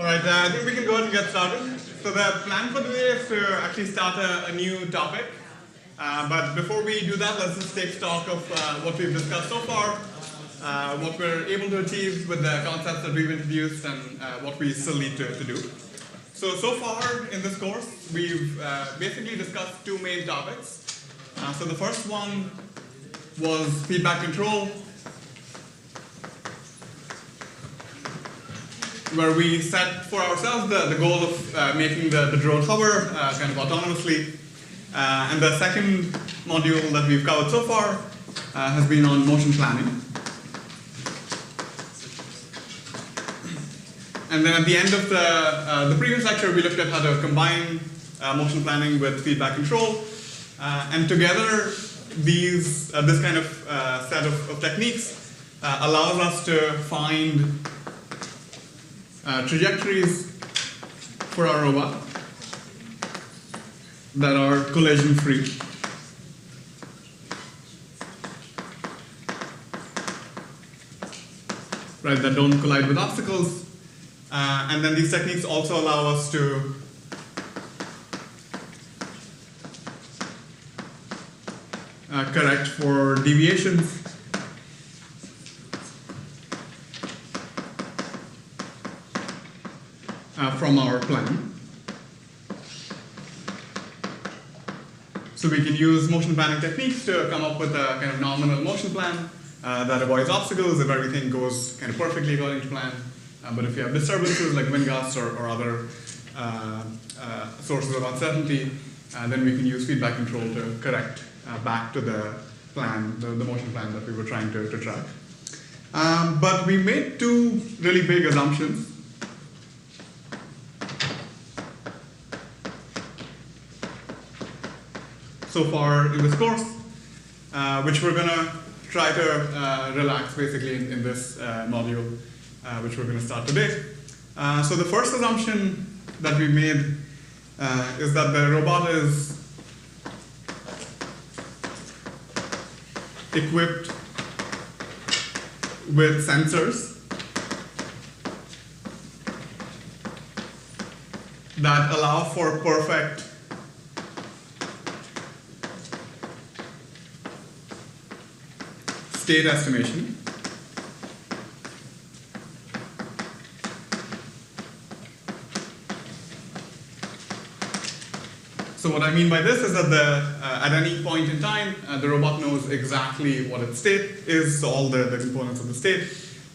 All right, I think we can go ahead and get started. So the plan for today is to actually start a new topic. But before we do that, let's just take stock of what we've discussed so far, what we're able to achieve with the concepts that we've introduced, and what we still need to do. So far in this course, we've basically discussed two main topics. So the first one was feedback control, where we set for ourselves the goal of making the drone hover kind of autonomously. And the second module that we've covered so far has been on motion planning. And then at the end of the previous lecture, we looked at how to combine motion planning with feedback control. And together, this kind of set of techniques allows us to find trajectories for our robot that are collision-free. Right, that don't collide with obstacles. And then these techniques also allow us to correct for deviations from our plan. So we can use motion planning techniques to come up with a kind of nominal motion plan that avoids obstacles if everything goes kind of perfectly according to plan. But if you have disturbances like wind gusts or other sources of uncertainty, then we can use feedback control to correct back to the plan, the motion plan that we were trying to track. But we made two really big assumptions. So far in this course, which we're going to try to relax basically in this module, which we're going to start today. So the first assumption that we made is that the robot is equipped with sensors that allow for perfect state estimation. So what I mean by this is that at any point in time, the robot knows exactly what its state is, so all the components of the state.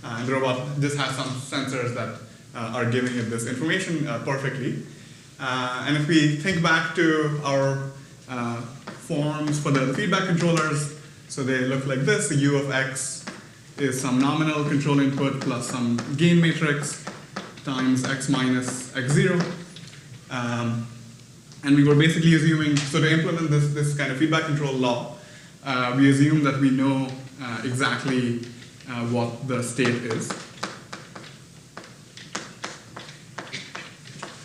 And the robot just has some sensors that are giving it this information perfectly. And if we think back to our forms for the feedback controllers, so they look like this. The U of x is some nominal control input plus some gain matrix times x minus x0. And we were basically assuming, so to implement this kind of feedback control law, we assume that we know exactly what the state is.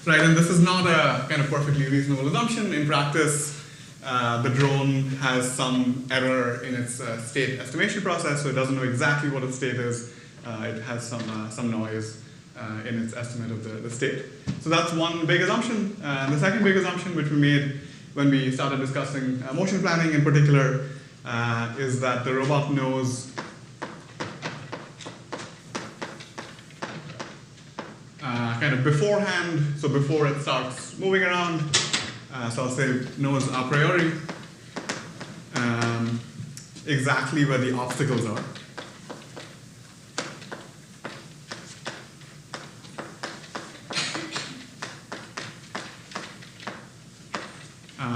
Right, and this is not a kind of perfectly reasonable assumption. In practice, the drone has some error in its state estimation process, so it doesn't know exactly what its state is. It has some noise in its estimate of the state. So that's one big assumption. The second big assumption, which we made when we started discussing motion planning in particular, is that the robot knows kind of beforehand, so before it starts moving around. So I'll say knows a priori exactly where the obstacles are.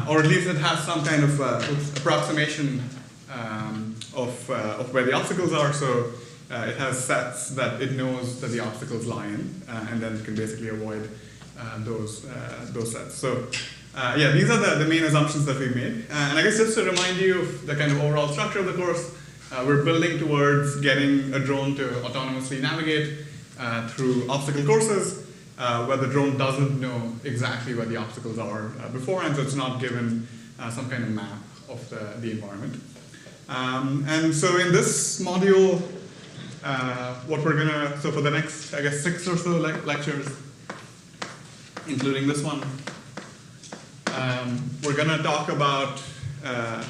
Or at least it has some kind of approximation of where the obstacles are. So it has sets that it knows that the obstacles lie in, and then it can basically avoid those sets. So yeah, these are the main assumptions that we made. And I guess just to remind you of the kind of overall structure of the course, we're building towards getting a drone to autonomously navigate through obstacle courses where the drone doesn't know exactly where the obstacles are beforehand, so it's not given some kind of map of the environment. And so in this module, what we're gonna, so for the next, I guess, 6 or so lectures, including this one. We're going to talk about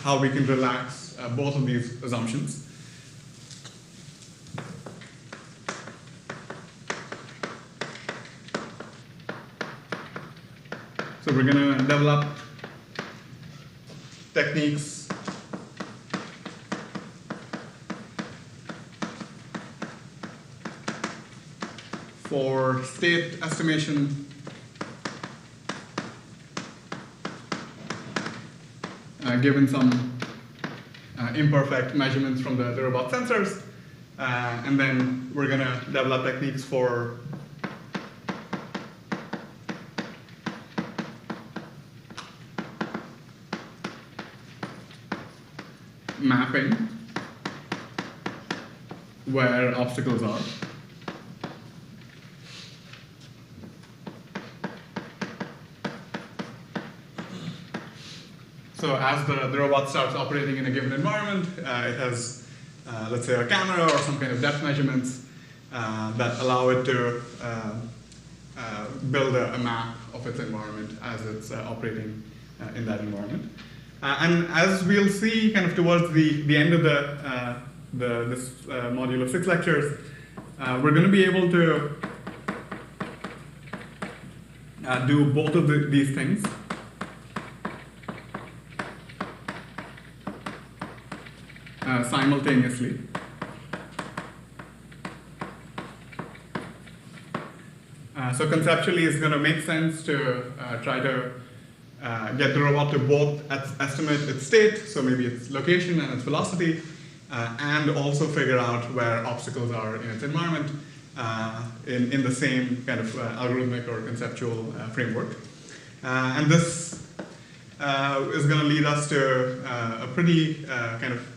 how we can relax both of these assumptions. So we're going to develop techniques for state estimation, given some imperfect measurements from the robot sensors. And then we're going to develop techniques for mapping where obstacles are. So as the robot starts operating in a given environment, it has, let's say, a camera or some kind of depth measurements that allow it to build a map of its environment as it's operating in that environment. And as we'll see kind of towards the end of this module of 6 lectures, we're going to be able to do both of these things. Simultaneously. So conceptually, it's going to make sense to try to get the robot to both estimate its state, so maybe its location and its velocity, and also figure out where obstacles are in its environment in the same kind of algorithmic or conceptual framework. And this is going to lead us to a pretty kind of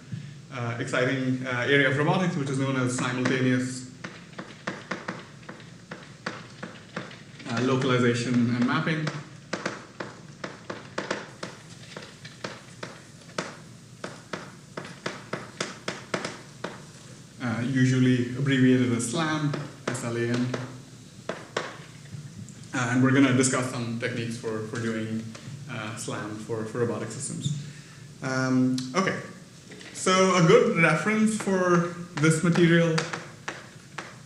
exciting area of robotics, which is known as simultaneous localization and mapping. Usually abbreviated as SLAM, S-L-A-M. And we're going to discuss some techniques for doing SLAM for robotic systems. Okay. So a good reference for this material,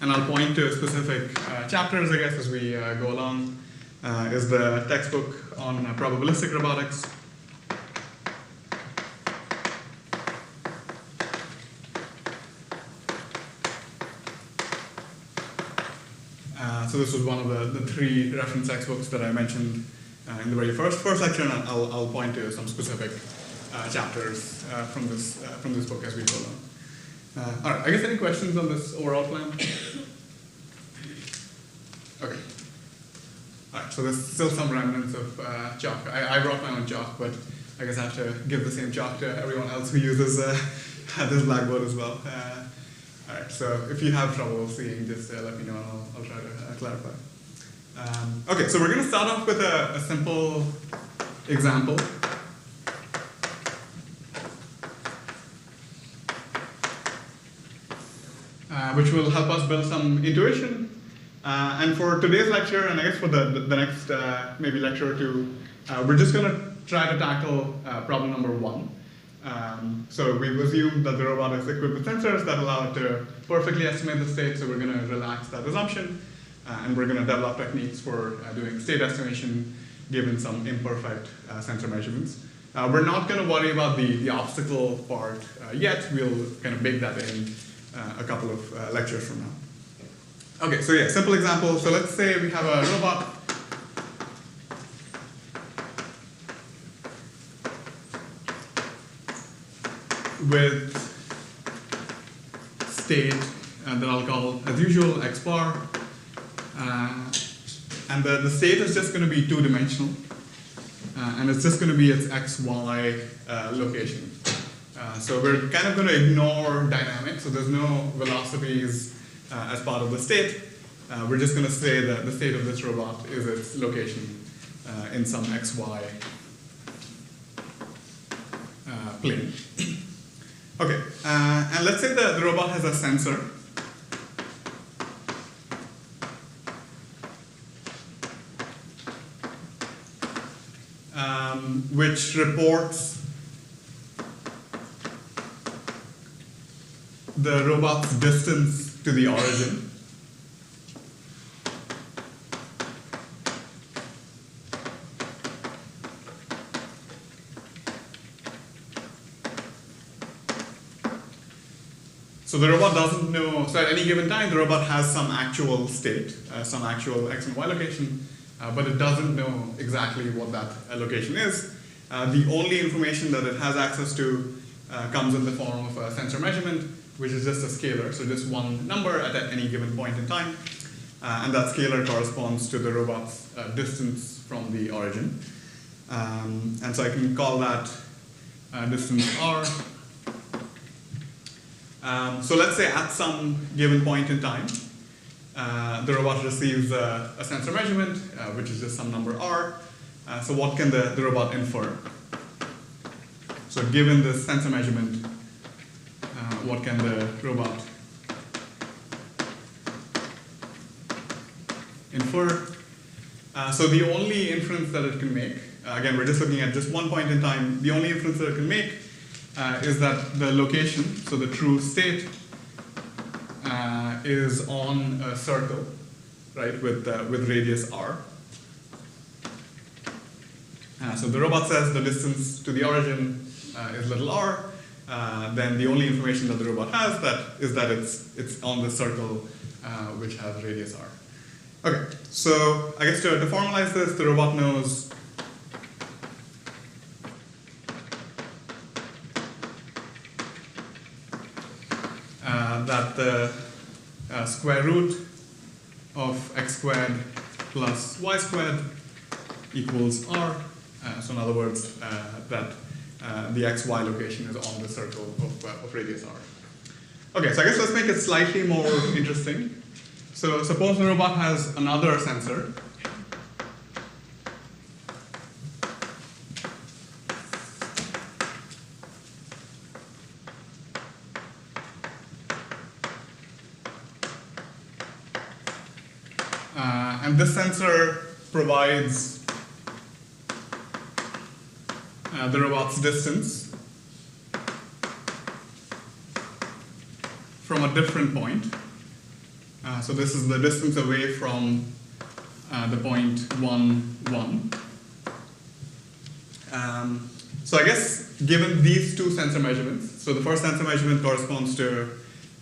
and I'll point to specific chapters, I guess, as we go along, is the textbook on probabilistic robotics. So this was one of the 3 reference textbooks that I mentioned in the very first lecture, and I'll point to some specific chapters from this book as we go along. All right, I guess any questions on this overall plan? Okay. All right, so there's still some remnants of chalk. I brought my own chalk, but I guess I have to give the same chalk to everyone else who uses this blackboard as well. All right, so if you have trouble seeing, just let me know and I'll try to clarify. Okay, so we're going to start off with a simple example. Which will help us build some intuition. And for today's lecture, and I guess for the next maybe lecture or two, we're just going to try to tackle problem number 1. So we've assumed that the robot is equipped with sensors that allow it to perfectly estimate the state, so we're going to relax that assumption. And we're going to develop techniques for doing state estimation given some imperfect sensor measurements. We're not going to worry about the obstacle part yet. We'll kind of bake that in a couple of lectures from now. Okay, so yeah, simple example. So let's say we have a robot with state that I'll call, as usual, x bar. And the state is just going to be 2-dimensional. And it's just going to be its xy location. So we're kind of going to ignore dynamics, so there's no velocities as part of the state. We're just going to say that the state of this robot is its location in some xy plane. Okay, and let's say the robot has a sensor. which reports the robot's distance to the origin. So the robot doesn't know, so at any given time the robot has some actual state, some actual x and y location, but it doesn't know exactly what that location is. The only information that it has access to comes in the form of a sensor measurement, which is just a scalar, so just one number at any given point in time. And that scalar corresponds to the robot's distance from the origin. And so I can call that distance r. So let's say at some given point in time, the robot receives a sensor measurement, which is just some number r. So what can the robot infer? So given this sensor measurement, what can the robot infer? So the only inference that it can make, again, we're just looking at just one point in time, the only inference that it can make is that the location, so the true state, is on a circle, right, with radius r. So the robot says the distance to the origin is little r. Then the only information that the robot has is that it's on the circle which has radius r. Okay, so I guess to formalize this, the robot knows that the square root of x squared plus y squared equals r. So in other words, that the xy location is on the circle of radius r. Okay, so I guess let's make it slightly more interesting. So suppose the robot has another sensor. And this sensor provides the robot's distance from a different point. So this is the distance away from the point 1, 1. So I guess given these two sensor measurements, so the first sensor measurement corresponds to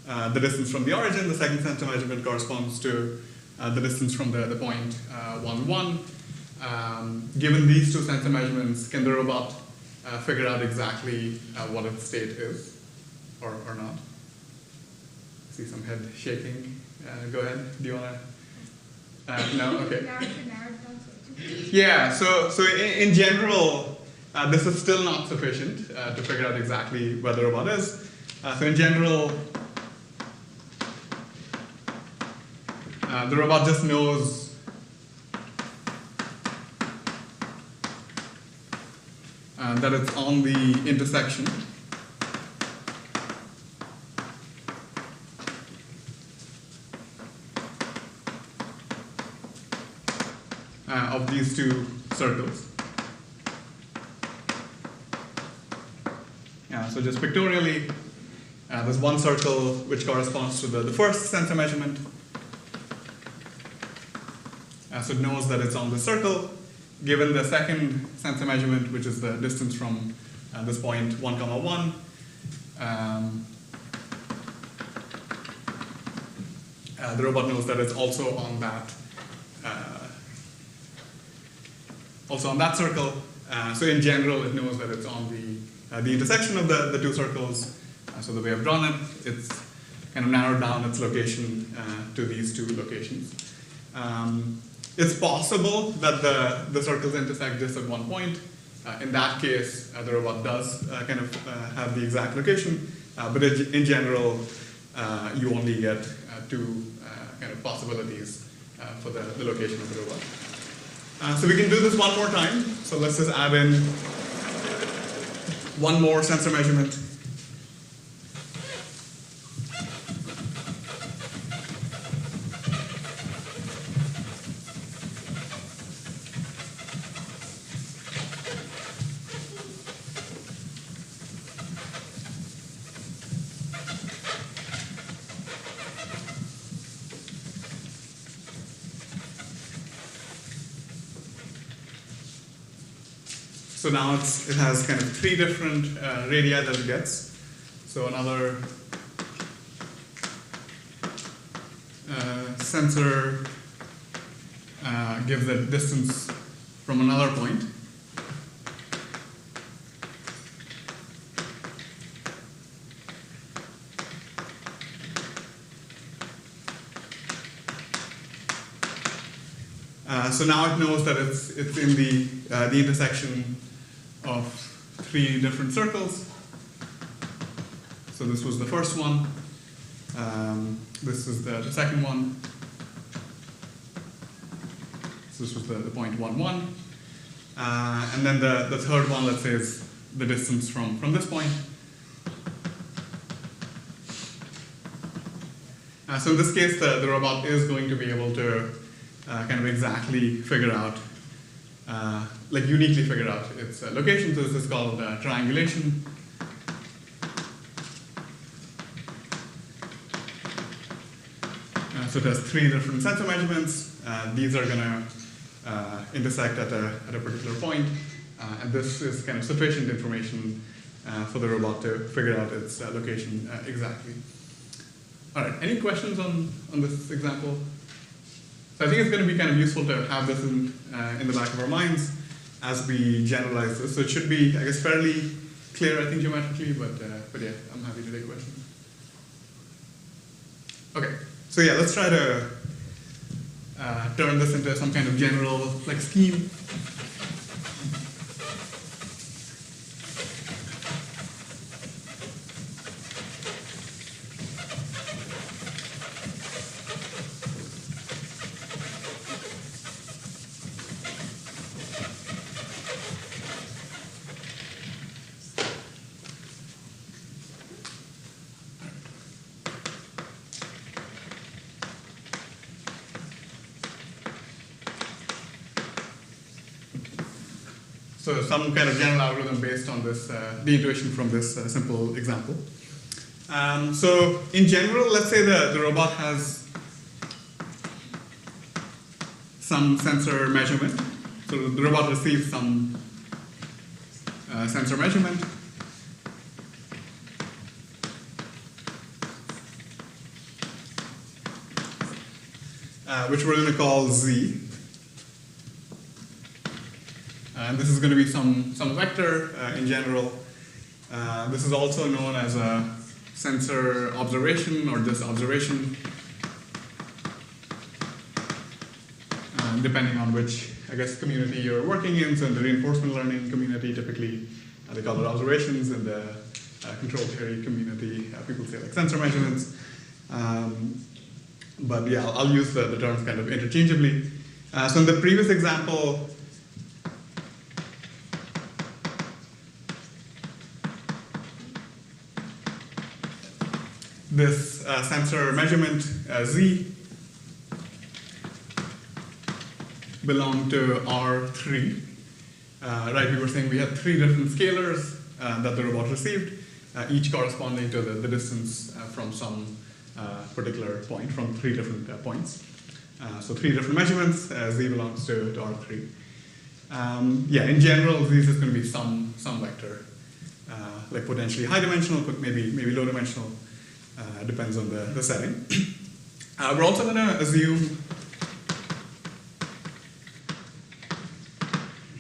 the distance from the origin, the second sensor measurement corresponds to the distance from the point 1, 1. Given these two sensor measurements, can the robot figure out exactly what its state is, or not? I see some head shaking. Go ahead. Do you want to? No? Okay. Yeah, so in general, this is still not sufficient to figure out exactly where the robot is. So in general, the robot just knows that it's on the intersection of these two circles. So just pictorially, there's one circle which corresponds to the first sensor measurement. So it knows that it's on the circle. Given the second sensor measurement, which is the distance from this point 1, 1, the robot knows that it's also on that circle. So in general, it knows that it's on the intersection of the two circles. So the way I've drawn it, it's kind of narrowed down its location to these two locations. It's possible that the circles intersect just at one point. In that case, the robot does kind of have the exact location, but in general, you only get two kind of possibilities for the location of the robot. So we can do this one more time. So let's just add in one more sensor measurement. So now it has kind of 3 different radii that it gets. So another sensor gives a distance from another point. So now it knows that it's in the intersection of 3 different circles. So this was the first one. This is the second one. So this was the point 1, 1. And then the third one, let's say, is the distance from this point. So in this case, the robot is going to be able to kind of exactly figure out, like uniquely figure out its location. So this is called triangulation. So it has 3 different sensor measurements. These are going to intersect at a particular point. And this is kind of sufficient information for the robot to figure out its location exactly. All right, any questions on this example? So I think it's going to be kind of useful to have this in the back of our minds as we generalize this. So it should be, I guess, fairly clear, I think, geometrically, but yeah, I'm happy to take questions. Okay, so yeah, let's try to turn this into some kind of general like scheme. So some kind of general algorithm based on this, the intuition from this simple example. So in general, let's say the robot has some sensor measurement. So the robot receives some sensor measurement. Which we're going to call Z. And this is going to be some vector in general. This is also known as a sensor observation or just observation, depending on which, I guess, community you're working in. So in the reinforcement learning community, typically they call it observations. In the control theory community, people say like sensor measurements. But yeah, I'll use the terms kind of interchangeably. So in the previous example, this sensor measurement, Z, belonged to R3. Right, we were saying we had 3 different scalars that the robot received, each corresponding to the distance from some particular point, from 3 different points. So 3 different measurements, Z belongs to R3. Yeah, in general, Z is going to be some vector, like potentially high dimensional, but maybe low dimensional. Depends on the setting. We're also going to assume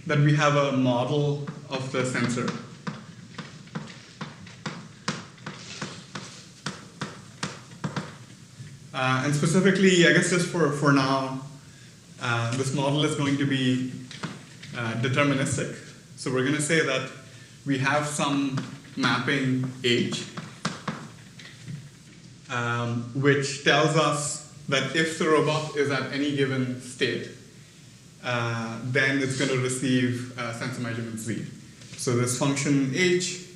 that we have a model of the sensor. And specifically, I guess just for now, this model is going to be deterministic. So we're going to say that we have some mapping H, which tells us that if the robot is at any given state, then it's going to receive sensor measurement Z. So this function H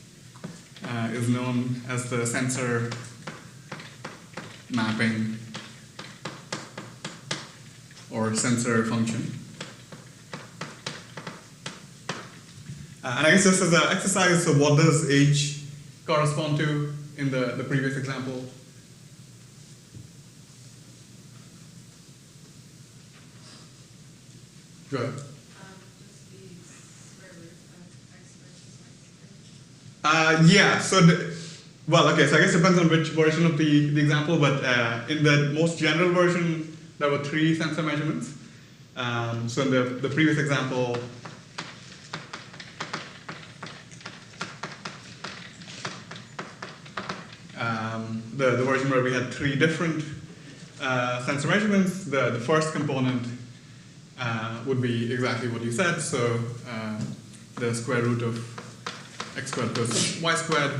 is known as the sensor mapping or sensor function. And I guess just as an exercise, so what does H correspond to in the previous example? Go ahead. Just the square root of Yeah, so, well, okay, so I guess it depends on which version of the example, but in the most general version, there were 3 sensor measurements. So in the previous example, the version where we had 3 different sensor measurements, the first component would be exactly what you said, so the square root of x squared plus y squared,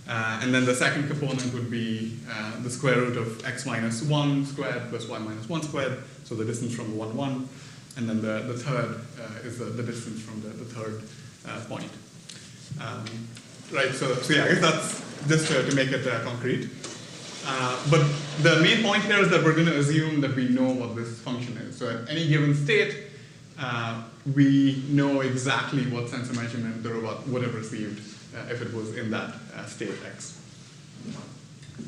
and then the second component would be the square root of x minus 1 squared plus y minus 1 squared, so the distance from 1, 1, and then the third is the distance from the third point. Right, so yeah, I guess that's just to make it concrete. But the main point here is that we're going to assume that we know what this function is. So at any given state, we know exactly what sensor measurement the robot would have received if it was in that state x.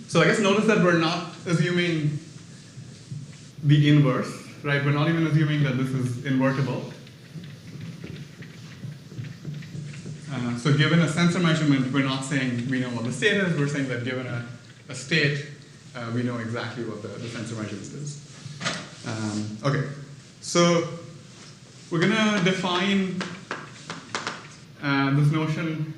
So I guess notice that we're not assuming the inverse, right? We're not even assuming that this is invertible. So given a sensor measurement, we're not saying we know what the state is, we're saying that given a state, we know exactly what the sensor measurement is. Okay, so we're going to define this notion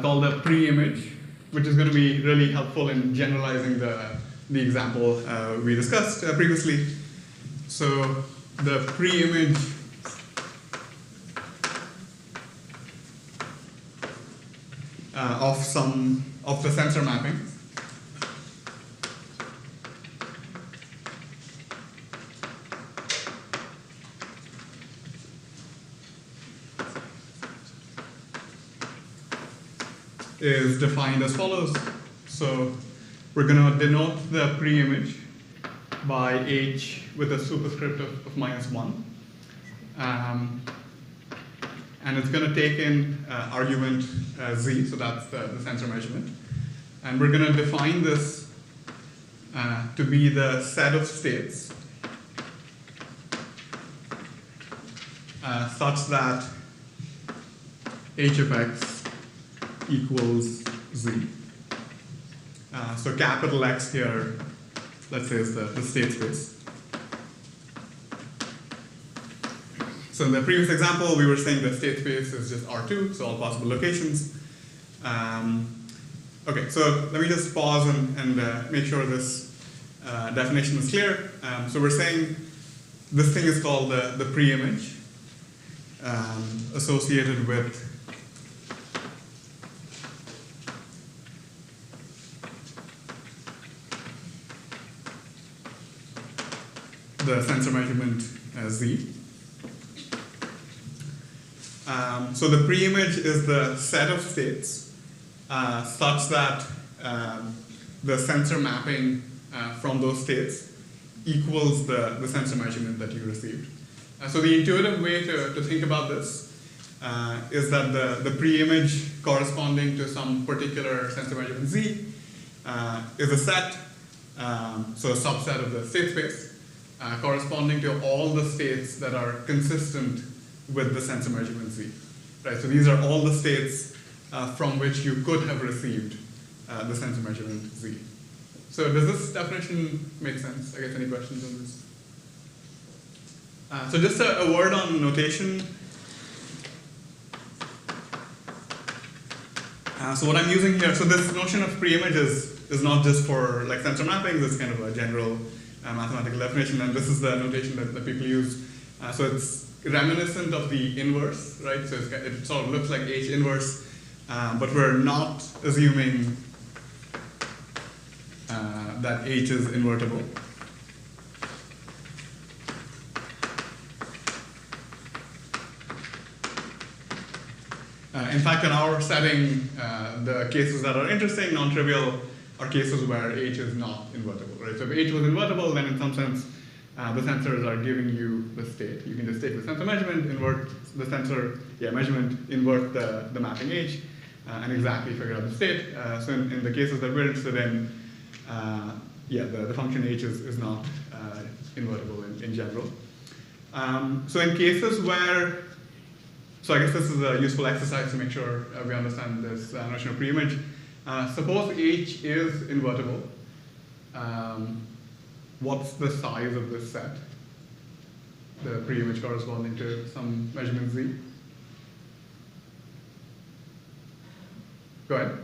called the pre-image, which is going to be really helpful in generalizing the example we discussed previously. So the pre-image of the sensor mapping is defined as follows. So we're going to denote the pre-image by h with a superscript of -1. And it's going to take in argument z, so that's the sensor measurement. And we're going to define this to be the set of states such that h of x equals z. So capital X here, let's say, is the state space. So in the previous example, we were saying that state space is just R2, so all possible locations. Okay, so let me just pause and make sure this definition is clear. So we're saying this thing is called the pre-image associated with the sensor measurement z. So the pre-image is the set of states such that the sensor mapping from those states equals the sensor measurement that you received. So the intuitive way to think about this is that the pre-image corresponding to some particular sensor measurement z is a set, so a subset of the state space, corresponding to all the states that are consistent with the sensor measurement z. Right, so these are all the states from which you could have received the sensor measurement z. So does this definition make sense? I guess any questions on this? So just a word on notation. So what I'm using here, so this notion of pre-image is not just for like sensor mappings, it's kind of a general mathematical definition, and this is the notation that people use. So it's reminiscent of the inverse, right? So it sort of looks like H inverse, but we're not assuming that H is invertible. In fact, in our setting, the cases that are interesting, non-trivial, are cases where H is not invertible, right? So if H was invertible, then in some sense, the sensors are giving you the state. You can just take the sensor measurement, invert the sensor measurement, invert the mapping H, and exactly figure out the state. So in the cases that we're interested in, the function H is not invertible in general. So in cases where, So I guess this is a useful exercise to make sure we understand this notion of preimage. Suppose H is invertible. What's the size of this set? The preimage corresponding to some measurement Z. Go ahead.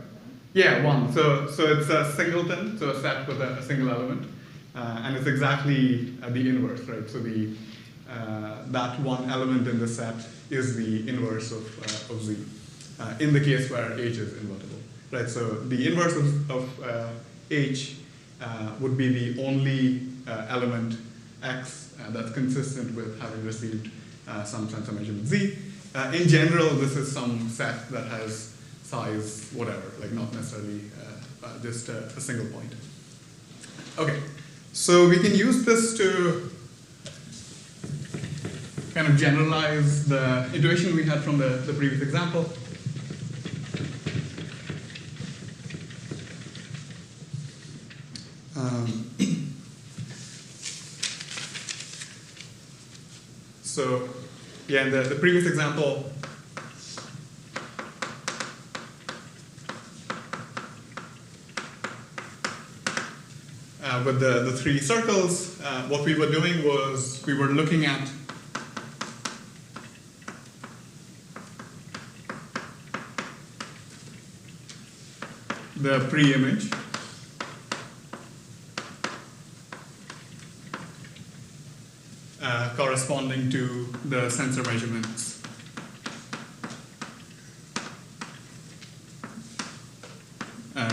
Yeah, 1. So it's a singleton, so a set with a single element. And it's exactly the inverse, right? So that one element in the set is the inverse of Z, in the case where H is invertible, right? So the inverse of H would be the only element X that's consistent with having received some sensor measurement Z. In general, this is some set that has size whatever, like not necessarily just a single point. Okay, so we can use this to kind of generalize the intuition we had from the previous example. So, yeah, in the previous example, with the 3 circles, what we were doing was we were looking at the pre-image corresponding to the sensor measurements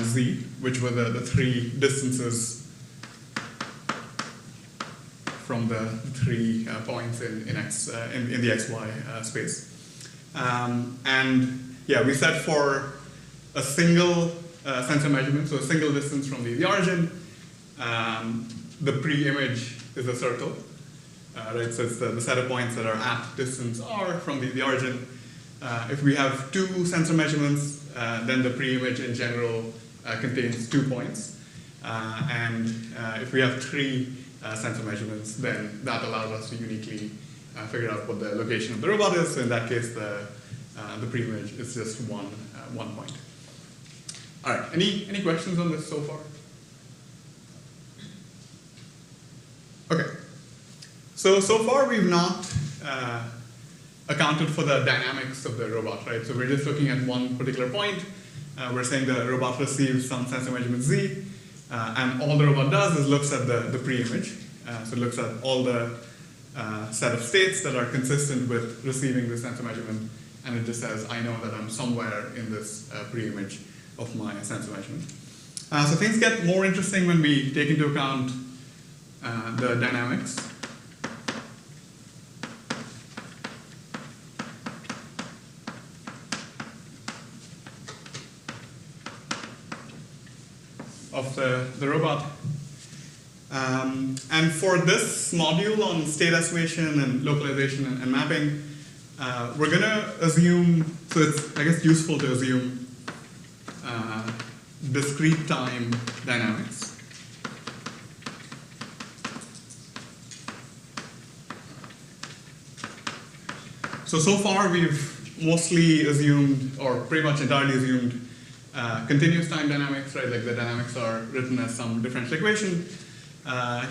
Z, which were the 3 distances from the 3 points in the XY space. And yeah, we set for a single sensor measurement, so a single distance from the origin. The pre-image is a circle, right? So it's the set of points that are at distance r from the origin. If we have 2 sensor measurements, then the pre-image in general contains 2 points. And if we have 3 sensor measurements, then that allows us to uniquely figure out what the location of the robot is. So in that case, the pre-image is just one point. All right, any questions on this so far? Okay, so far we've not accounted for the dynamics of the robot, right? So we're just looking at one particular point. We're saying the robot receives some sensor measurement Z, and all the robot does is looks at the pre-image. So it looks at all the set of states that are consistent with receiving the sensor measurement, and it just says, I know that I'm somewhere in this pre-image of my sensor measurement. So things get more interesting when we take into account the dynamics. Of the robot. And for this module on state estimation and localization and mapping, we're going to assume, so it's, I guess, useful to assume discrete time dynamics. So far we've mostly assumed, or pretty much entirely assumed, continuous time dynamics, right? Like the dynamics are written as some differential equation.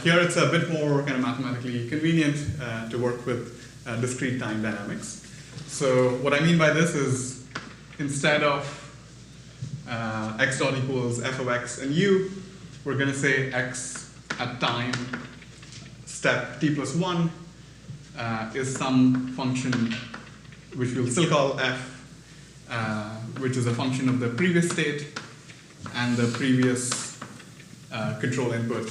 Here it's a bit more kind of mathematically convenient to work with discrete time dynamics. So what I mean by this is instead of x dot equals f of x and u, we're going to say x at time step t plus 1 is some function which we'll still call f, which is a function of the previous state and the previous control input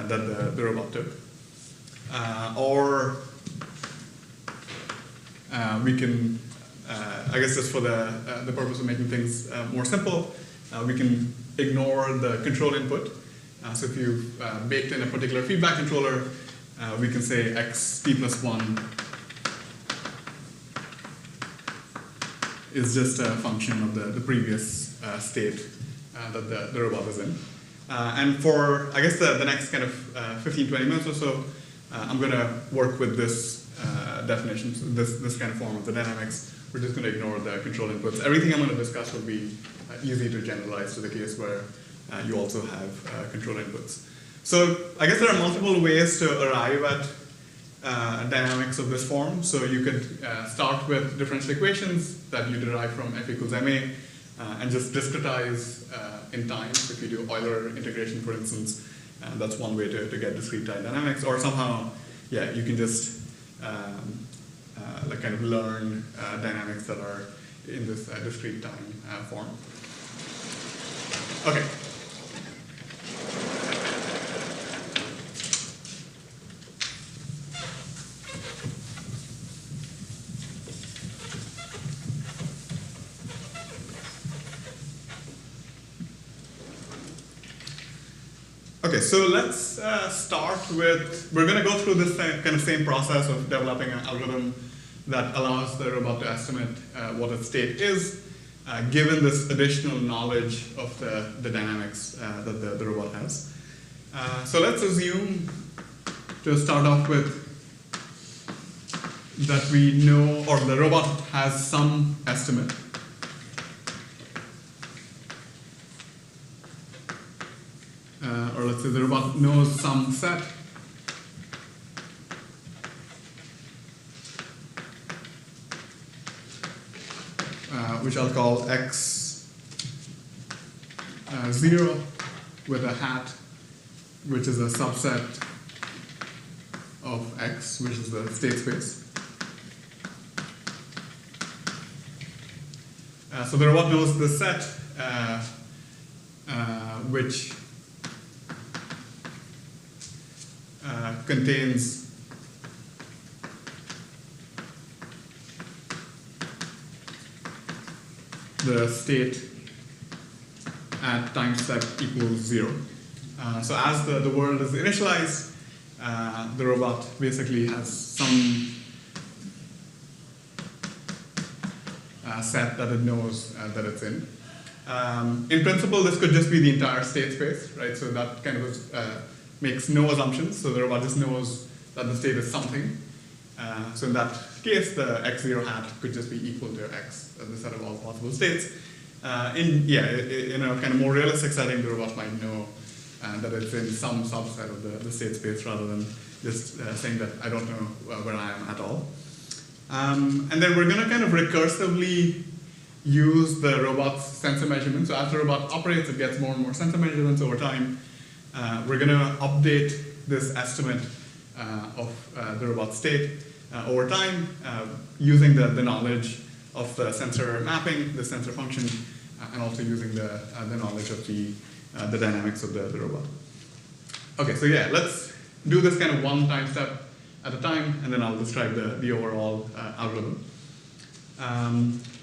that the robot took. Or we can, I guess just for the purpose of making things more simple, we can ignore the control input. So if you've baked in a particular feedback controller, we can say x t plus 1 is just a function of the previous state that the robot is in. And for, I guess, the next kind of 15, 20 minutes or so, I'm going to work with this definition, so this kind of form of the dynamics, we're just going to ignore the control inputs. Everything I'm going to discuss will be easy to generalize to the case where you also have control inputs. So I guess there are multiple ways to arrive at dynamics of this form. So you could start with differential equations that you derive from f equals ma and just discretize in time. So if you do Euler integration, for instance, that's one way to get discrete time dynamics. Or somehow, yeah, you can just like kind of learn dynamics that are in this discrete time form. Okay. Okay, so let's start with, we're going to go through this kind of same process of developing an algorithm that allows the robot to estimate what its state is, given this additional knowledge of the dynamics that the robot has. So let's assume, to start off with, that we know, or the robot has some estimate. Or let's say the robot knows some set which I'll call x 0 with a hat, which is a subset of x, which is the state space. So the robot knows the set which contains the state at time step equals 0. So as the world is initialized, the robot basically has some set that it knows that it's in. In principle, this could just be the entire state space, right? So that kind of makes no assumptions, so the robot just knows that the state is something. So in that case, the x0 hat could just be equal to x, the set of all possible states. In a kind of more realistic setting, the robot might know that it's in some subset of the state space rather than just saying that I don't know where I am at all. And then we're going to kind of recursively use the robot's sensor measurements. So as the robot operates, it gets more and more sensor measurements over time. We're going to update this estimate of the robot's state over time using the knowledge of the sensor mapping, the sensor function, and also using the knowledge of the dynamics of the robot. Okay, so yeah, let's do this kind of one time step at a time, and then I'll describe the overall algorithm.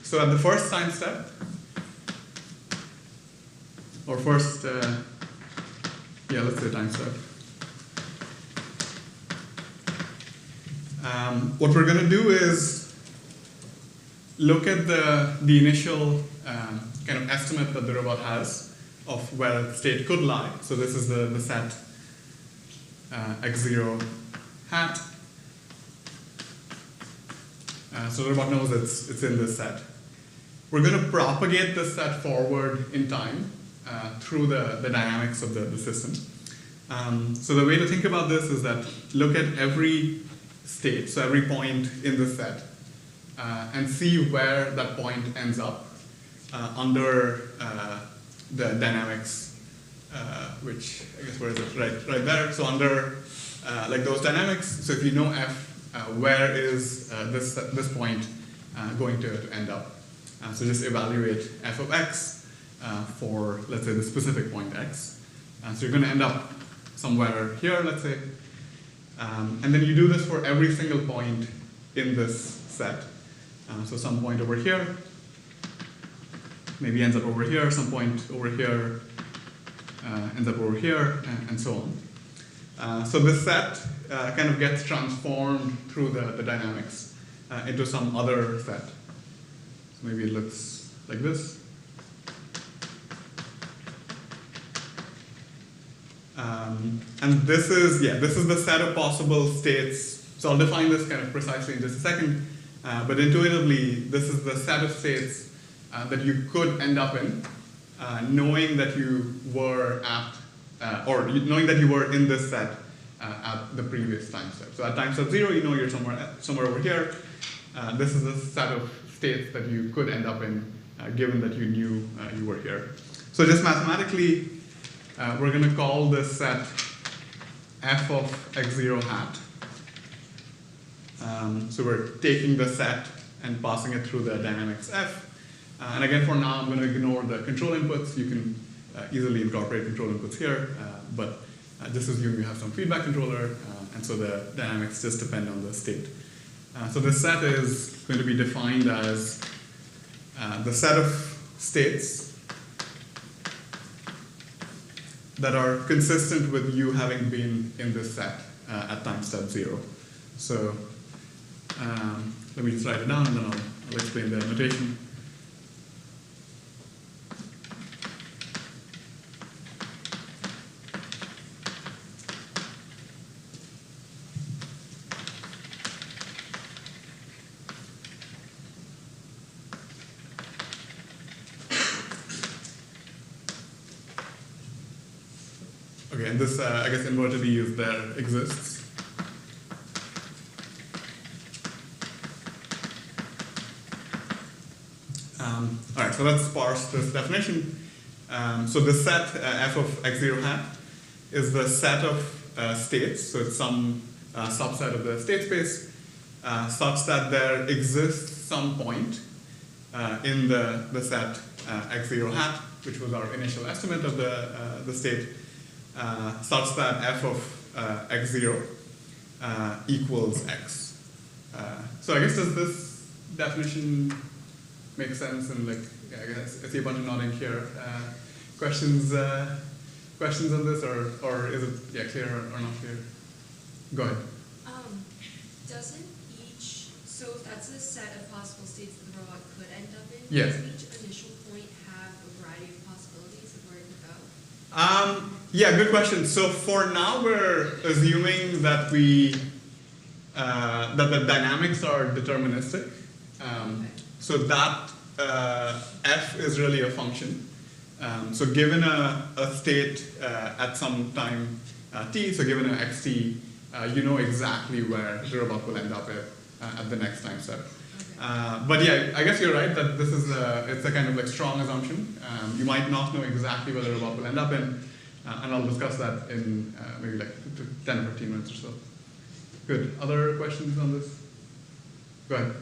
So at the first time step, or first, let's say time step. What we're going to do is look at the initial kind of estimate that the robot has of where the state could lie. So this is the set x0 hat. So the robot knows it's in this set. We're going to propagate this set forward in time through the dynamics of the system. So the way to think about this is that look at every state, so every point in the set, and see where that point ends up under the dynamics, which I guess where is it? Right there. So under like those dynamics. So if you know f, where is this point going to end up? So just evaluate f of x for, let's say, the specific point x. So you're going to end up somewhere here, let's say. And then you do this for every single point in this set. So some point over here, maybe ends up over here, some point over here ends up over here, and so on. So this set kind of gets transformed through the dynamics into some other set. So maybe it looks like this. And this is the set of possible states. So I'll define this kind of precisely in just a second. But intuitively, this is the set of states that you could end up in, knowing that you were at, knowing that you were in this set at the previous time step. So at time step 0, you know you're somewhere over here. This is a set of states that you could end up in, given that you knew you were here. So just mathematically, we're going to call this set f of x0 hat. So we're taking the set and passing it through the dynamics f. And again, for now, I'm going to ignore the control inputs. You can easily incorporate control inputs here, but just assume you have some feedback controller, and so the dynamics just depend on the state. So this set is going to be defined as the set of states that are consistent with you having been in this set at time step 0. So let me just write it down, and then I'll explain the notation. Okay, and this, I guess, inverted E is there, exists. All right, so let's parse this definition. So the set f of x0 hat is the set of states, so it's some subset of the state space, such that there exists some point in the set x0 hat, which was our initial estimate of the state, such that f of x0 equals x. So I guess does this definition make sense? And like, yeah, I guess I see a bunch of nodding here. Questions on this, or is it clear or not clear? Go ahead. Doesn't each, so if that's a set of possible states that the robot could end up in, yes. Does each initial point have a variety of possibilities of where it could go? Yeah, good question. So for now, we're assuming that that the dynamics are deterministic. So that f is really a function. So given a state at some time t, so given an xt, you know exactly where the robot will end up at the next time step. Okay. But yeah, I guess you're right that this is it's a kind of like strong assumption. You might not know exactly where the robot will end up in, and I'll discuss that in maybe like 10 or 15 minutes or so. Good. Other questions on this? Go ahead.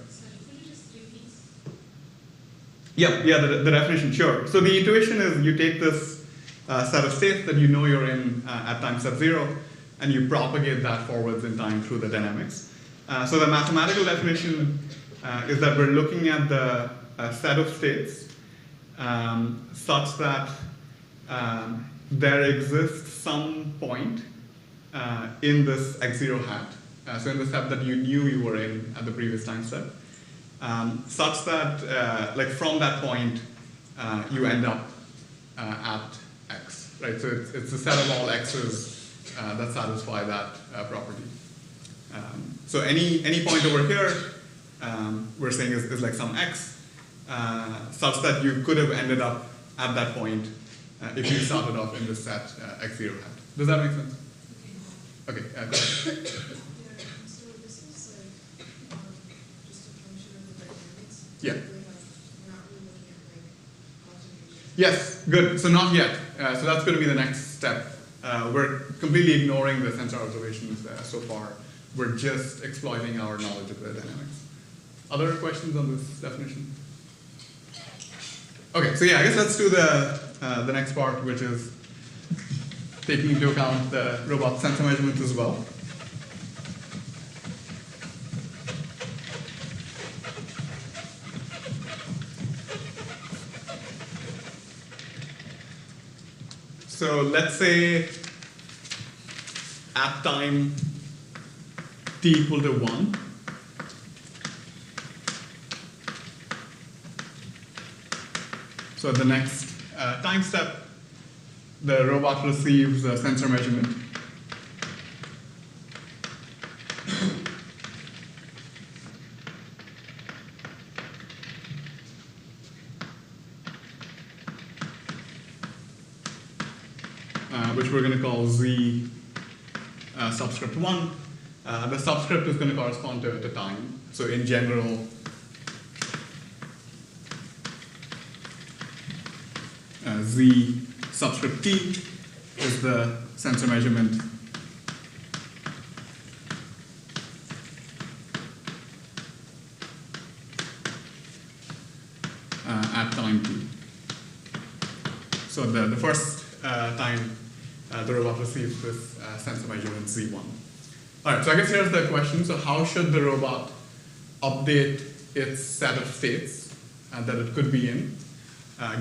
Yeah, the definition, sure. So the intuition is you take this set of states that you know you're in at time step 0, and you propagate that forwards in time through the dynamics. So the mathematical definition is that we're looking at the set of states such that there exists some point in this x0 hat, so in the step that you knew you were in at the previous time step. Such that, like from that point, you end up at x, right? So it's a set of all x's that satisfy that property. So any point over here, we're saying is like some x, such that you could have ended up at that point if you started off in this set x0 hat. Does that make sense? Okay. Go ahead. Yeah. Yes, good. So not yet. So that's going to be the next step. We're completely ignoring the sensor observations so far. We're just exploiting our knowledge of the dynamics. Other questions on this definition? Okay, so yeah, I guess let's do the next part, which is taking into account the robot sensor measurements as well. So let's say at time t equal to 1, so at the next time step, the robot receives a sensor measurement. which we're going to call z subscript 1. The subscript is going to correspond to time. So in general, z subscript t is the sensor measurement at time t. So the first time the robot receives this sensor measurement z1. All right, so I guess here's the question. So how should the robot update its set of states that it could be in,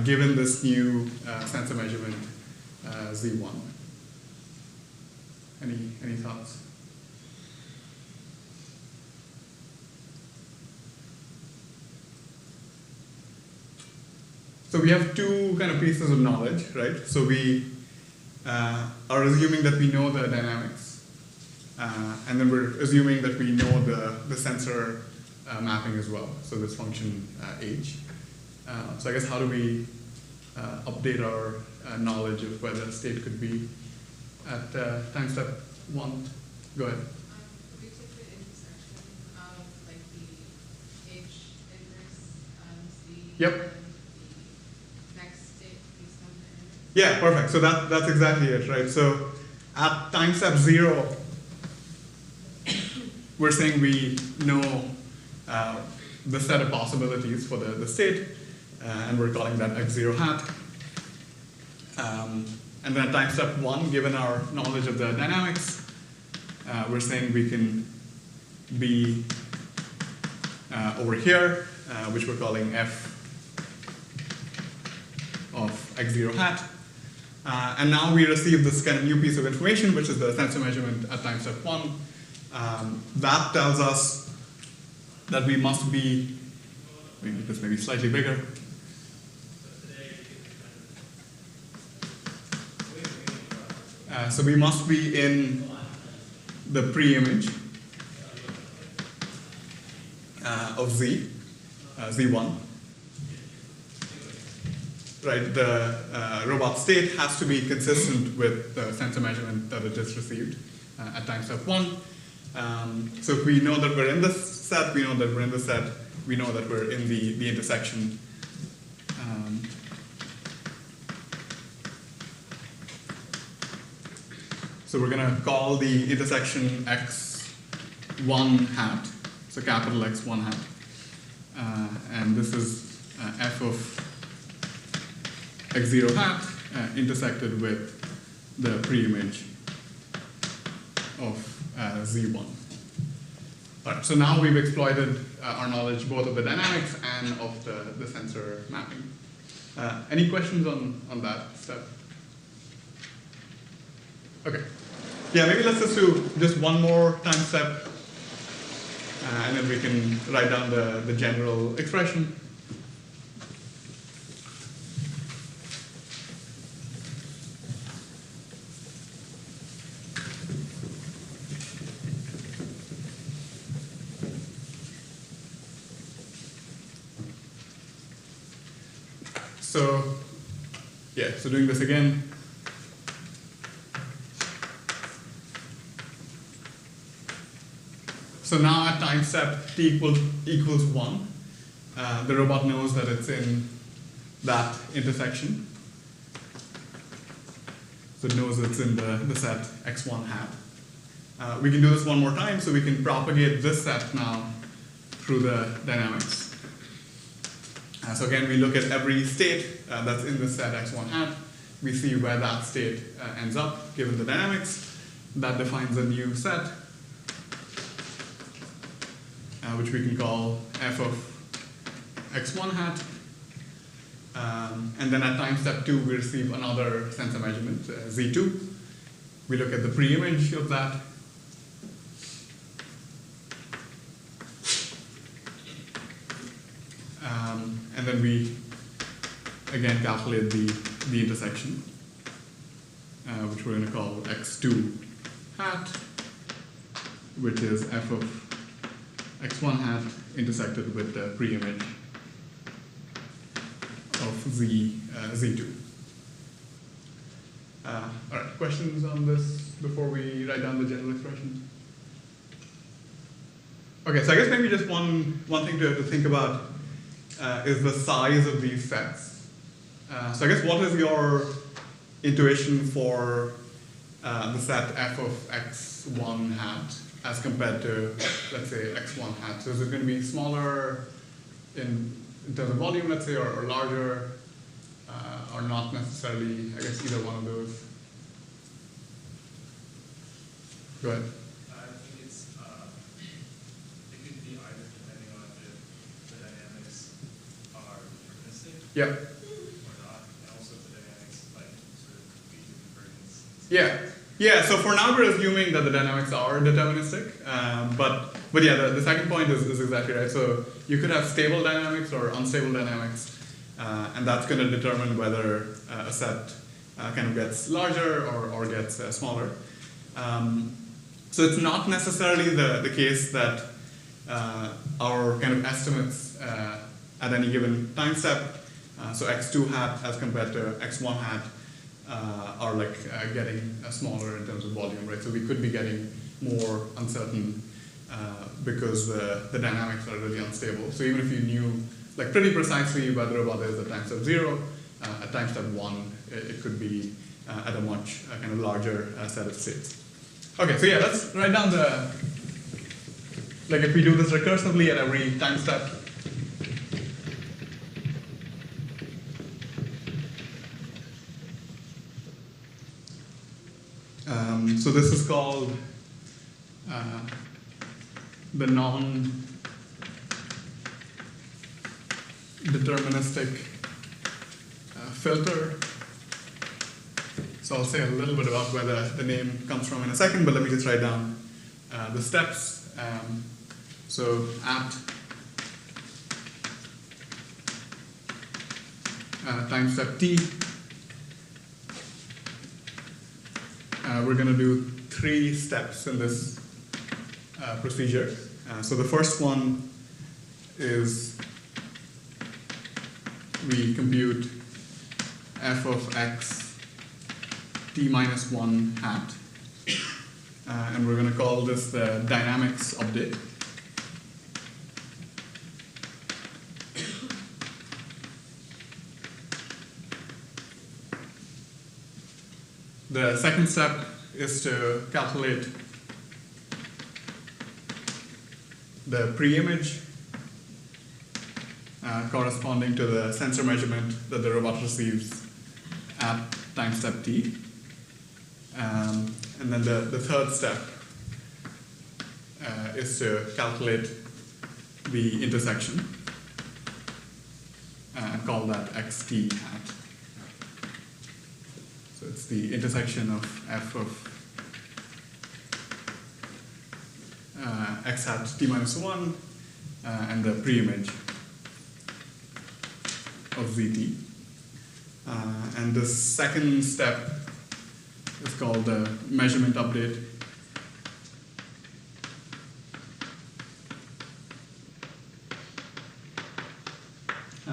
given this new sensor measurement z1? Any thoughts? So we have two kind of pieces of knowledge, right? So we are assuming that we know the dynamics, and then we're assuming that we know the sensor mapping as well, so this function h. So I guess how do we update our knowledge of where the state could be at time step 1? Go ahead. We took the intersection of like the h inverse z. Yep. And the next state based on the inverse. Yeah, perfect. So that's exactly it, right? So at time step 0, we're saying we know the set of possibilities for the state, and we're calling that x0 hat. And then at time step 1, given our knowledge of the dynamics, we're saying we can be over here, which we're calling f of x0 hat. And now we receive this kind of new piece of information, which is the sensor measurement at time step 1. That tells us that we must be, maybe this may be slightly bigger. So we must be in the pre-image of z, z1. Right, the robot state has to be consistent with the sensor measurement that it just received at time step 1. So if we know that we're in this set, we know that we're in the set, we know that we're in the intersection. So we're going to call the intersection x1 hat, so capital X1 hat. And this is f of x0 hat intersected with the pre-image of z1. All right, so now we've exploited our knowledge both of the dynamics and of the sensor mapping. Any questions on that step? Okay. Yeah, maybe let's just do just one more time step, and then we can write down the general expression. So, yeah, so doing this again. So now at time step t equals 1, the robot knows that it's in that intersection. So it knows it's in the set x1 hat. We can do this one more time, so we can propagate this set now through the dynamics. So again, we look at every state that's in the set x1 hat. We see where that state ends up, given the dynamics. That defines a new set, which we can call f of x1 hat. And then at time step 2, we receive another sensor measurement, z2. We look at the pre-image of that. And then we, again, calculate the intersection, which we're going to call x2 hat, which is f of x1 hat intersected with the pre-image of z2. All right. questions on this before we write down the general expression? Okay, so I guess maybe just one thing to think about is the size of these sets. So I guess what is your intuition for the set f of x1 hat as compared to, let's say, x1 hat? So is it going to be smaller in terms of volume, let's say, or larger, or not necessarily, I guess, either one of those? Go ahead. I think it could be either depending on if the dynamics are deterministic Yeah. or not, and also if the dynamics like sort of lead to convergence. Yeah. Yeah, so for now we're assuming that the dynamics are deterministic, but yeah, the second point is exactly right. So you could have stable dynamics or unstable dynamics, and that's going to determine whether a set kind of gets larger or gets smaller. So it's not necessarily the case that our kind of estimates at any given time step, so x2 hat as compared to x1 hat, are like getting smaller in terms of volume, right? So we could be getting more uncertain because the dynamics are really unstable. So even if you knew like pretty precisely where the robot is at time step 0, at time step 1, it could be at a much kind of larger set of states. Okay, so yeah, let's write down like if we do this recursively at every time step, so this is called the non-deterministic filter. So I'll say a little bit about where the name comes from in a second, but let me just write down the steps. So at time step t, we're going to do 3 steps in this procedure. So the first one is we compute f of x t minus 1 hat. And we're going to call this the dynamics update. The second step is to calculate the pre-image corresponding to the sensor measurement that the robot receives at time step t. And then the third step is to calculate the intersection and call that xt hat. So it's the intersection of f of x hat t minus 1 and the pre-image of zt. And the second step is called the measurement update.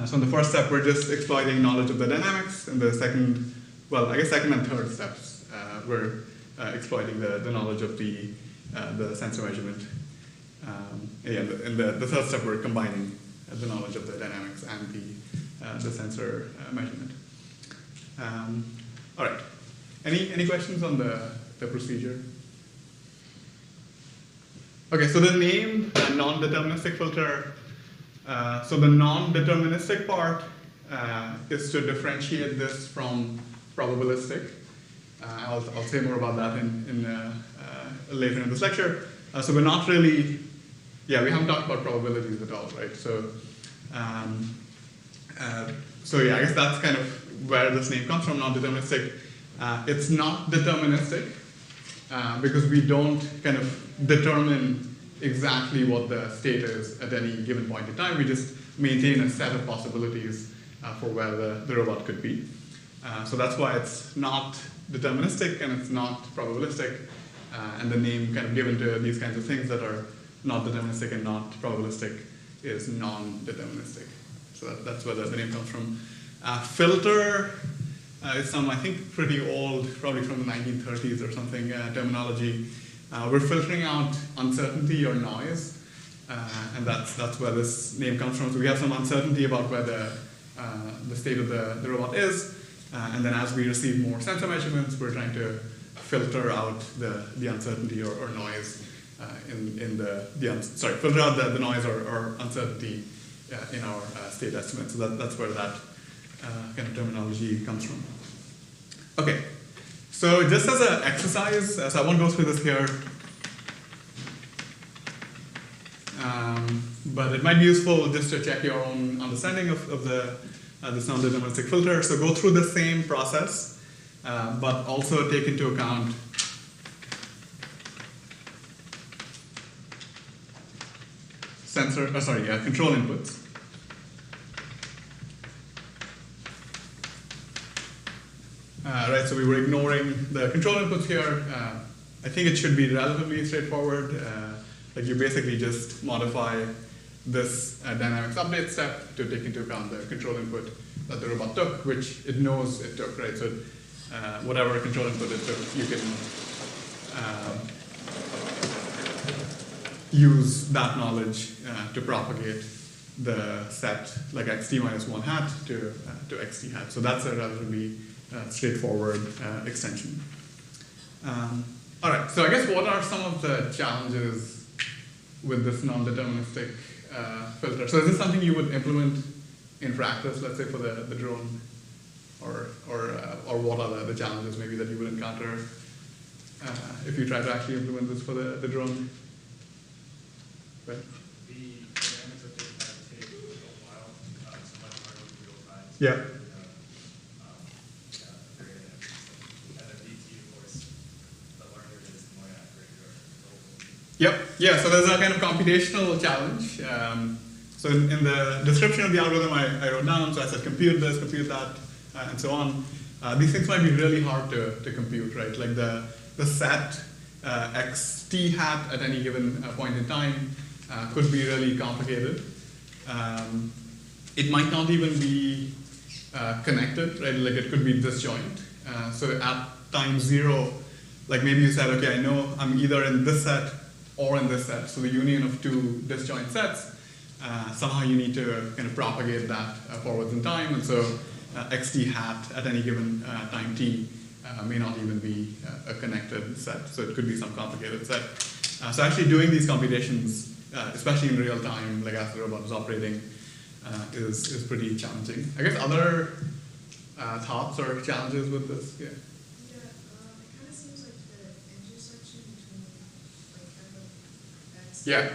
So in the first step, we're just exploiting knowledge of the dynamics. In the second, well, I guess second and third steps, we're exploiting the knowledge of the sensor measurement. In the third step, we're combining the knowledge of the dynamics and the sensor measurement. All right. Any questions on the procedure? Okay, so the name, non-deterministic filter. So the non-deterministic part is to differentiate this from probabilistic. I'll say more about that later in this lecture. So we're not really, we haven't talked about probabilities at all, right? So yeah, I guess that's kind of where this name comes from, non-deterministic. It's not deterministic because we don't kind of determine exactly what the state is at any given point in time. We just maintain a set of possibilities for where the robot could be. So that's why it's not deterministic and it's not probabilistic. And the name kind of given to these kinds of things that are not deterministic and not probabilistic is non-deterministic. So that's where the name comes from. Filter, It's some, I think, pretty old, probably from the 1930s or something, terminology. We're filtering out uncertainty or noise, and that's where this name comes from. So we have some uncertainty about where the state of the robot is, and then as we receive more sensor measurements, we're trying to filter out the uncertainty or noise filter out the noise or uncertainty in our state estimate. So that's where that kind of terminology comes from. Okay, so just as an exercise, so I won't go through this here, but it might be useful just to check your own understanding of this non-deterministic filter. So go through the same process, but also take into account control inputs. Right, so we were ignoring the control inputs here. I think it should be relatively straightforward. Like you basically just modify this dynamics update step to take into account the control input that the robot took, which it knows it took, right? So whatever control input it took, you can use that knowledge to propagate the set like xt minus 1 hat to xt hat. So that's a relatively straightforward extension. All right, so I guess what are some of the challenges with this non-deterministic filter? So is this something you would implement in practice, let's say for the drone? Or what are the challenges maybe that you would encounter if you try to actually implement this for the drone? Right. The dynamics of data take a while, so much harder in real time. So Yeah. And the DT, of course, the larger it is, the more accurate your Yep. Yeah. So there's a kind of computational challenge. So in the description of the algorithm, I wrote down. So I said compute this, compute that, and so on. These things might be really hard to compute, right? Like the set xt hat at any given point in time could be really complicated. It might not even be connected, right? Like it could be disjoint. So at time 0, like maybe you said, okay, I know I'm either in this set or in this set. So the union of two disjoint sets, somehow you need to kind of propagate that forwards in time. And so xt hat at any given time t may not even be a connected set. So it could be some complicated set. So actually doing these computations, especially in real time, like as the robot is operating, is pretty challenging. I guess other thoughts or challenges with this? Yeah. Yeah, it kind of seems like the intersection between like f of x Yeah. and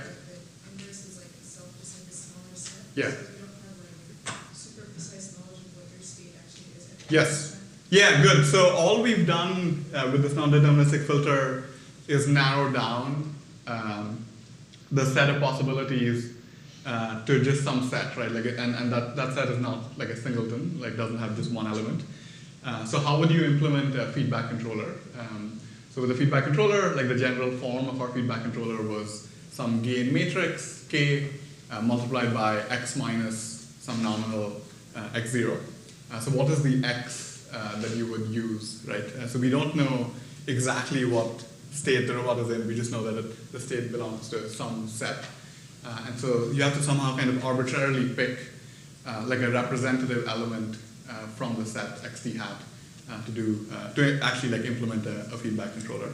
the inverse is like itself just like a smaller set. Yeah. So you don't have like super precise knowledge of what your state actually is. At Yes. the time. Yeah, good. So all we've done with this non-deterministic filter is narrow down the set of possibilities to just some set, right? Like, and that set is not like a singleton, like doesn't have just one element. So how would you implement a feedback controller? So with a feedback controller, like the general form of our feedback controller was some gain matrix, k, multiplied by x minus some nominal x0. So what is the x that you would use, right? So we don't know exactly what state the robot is in, we just know that the state belongs to some set. And so you have to somehow kind of arbitrarily pick like a representative element from the set xt hat to actually like implement a feedback controller.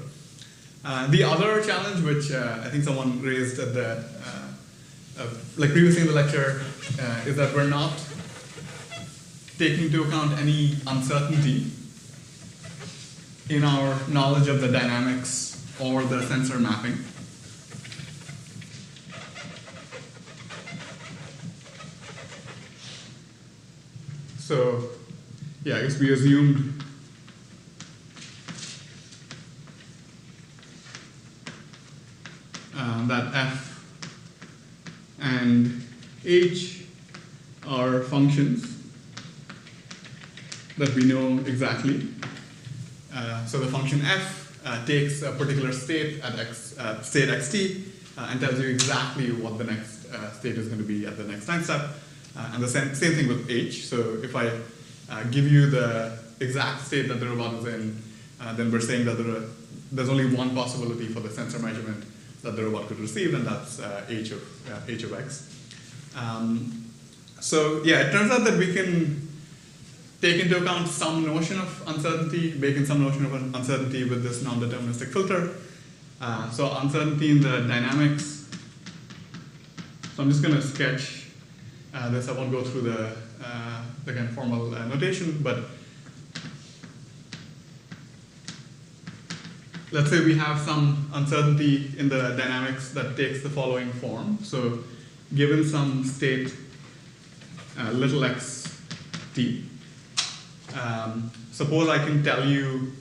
The other challenge, which I think someone raised at the like previously in the lecture, is that we're not taking into account any uncertainty in our knowledge of the dynamics or the sensor mapping. So, yeah, I guess we assumed that f and h are functions that we know exactly. So the function f takes a particular state at state xt and tells you exactly what the next state is going to be at the next time step. And the same thing with h. So if I give you the exact state that the robot is in, then we're saying that there's only one possibility for the sensor measurement that the robot could receive, and that's h of x. So yeah, it turns out that we can take into account some notion of uncertainty, bake in some notion of uncertainty with this non-deterministic filter. So uncertainty in the dynamics. So I'm just going to sketch this. I won't go through the kind of formal notation, but let's say we have some uncertainty in the dynamics that takes the following form. So given some state little x t, suppose I can tell you,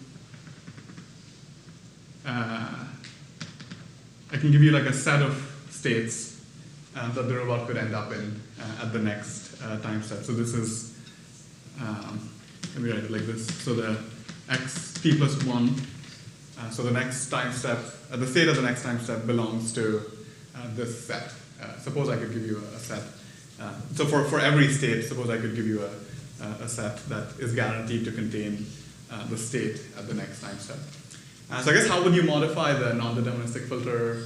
I can give you like a set of states that the robot could end up in at the next time step. So this is, let me write it like this. So the x t plus 1, so the next time step, the state of the next time step belongs to this set. Suppose I could give you a set. So for every state, suppose I could give you a set that is guaranteed to contain the state at the next time step. So I guess how would you modify the non-deterministic filter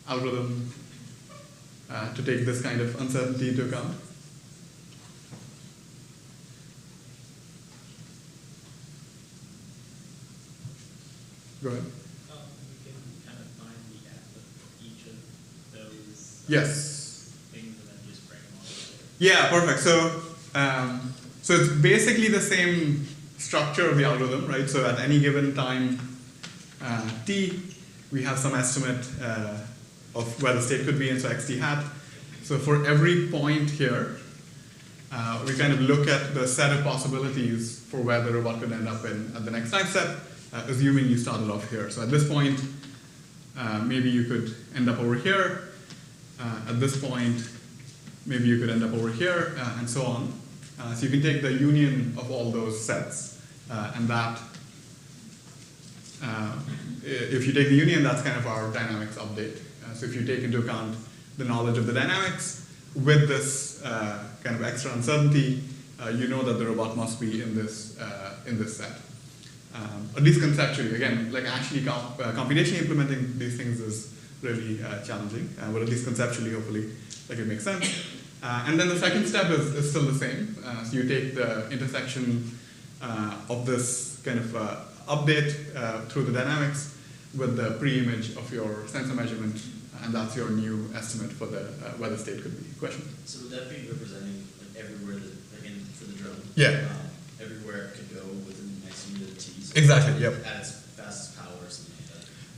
algorithm to take this kind of uncertainty into account? Go ahead. We can kind of find the f of each of those Yes. things and then just bring them all together. Yeah, perfect. So it's basically the same structure of the algorithm, right? So at any given time t, we have some estimate of where the state could be, and so xt hat. So for every point here, we kind of look at the set of possibilities for where the robot could end up in at the next time step, assuming you started off here. So at this point, maybe you could end up over here. At this point, maybe you could end up over here, and so on. So you can take the union of all those sets, and that, if you take the union, that's kind of our dynamics update. So if you take into account the knowledge of the dynamics with this kind of extra uncertainty, you know that the robot must be in this set. At least conceptually. Again, like actually computationally implementing these things is really challenging, but at least conceptually, hopefully, like it makes sense. And then the second step is still the same. So you take the intersection of this kind of update through the dynamics with the pre-image of your sensor measurement, and that's your new estimate for the where the state could be. Question? So would that be representing like everywhere that, again, for the drone? Yeah. Everywhere it could go within the next unit of t? So Exactly, yep. At its fastest power or something like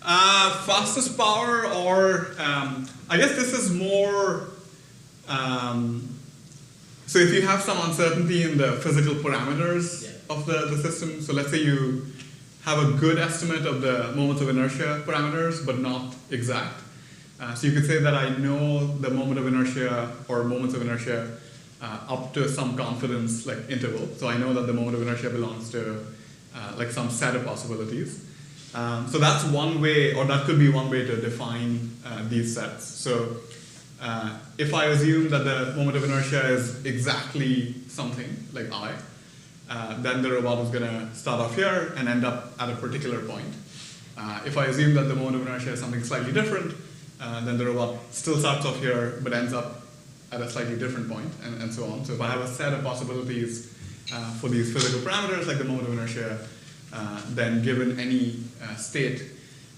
that? Fastest power, or I guess this is more. So if you have some uncertainty in the physical parameters of the system, so let's say you have a good estimate of the moments of inertia parameters, but not exact. So you could say that I know the moment of inertia or moments of inertia up to some confidence like interval. So I know that the moment of inertia belongs to like some set of possibilities. So that's one way, or that could be one way to define these sets. So if I assume that the moment of inertia is exactly something, like I, then the robot is going to start off here and end up at a particular point. If I assume that the moment of inertia is something slightly different, then the robot still starts off here but ends up at a slightly different point, and so on. So if I have a set of possibilities for these physical parameters, like the moment of inertia, then given any state,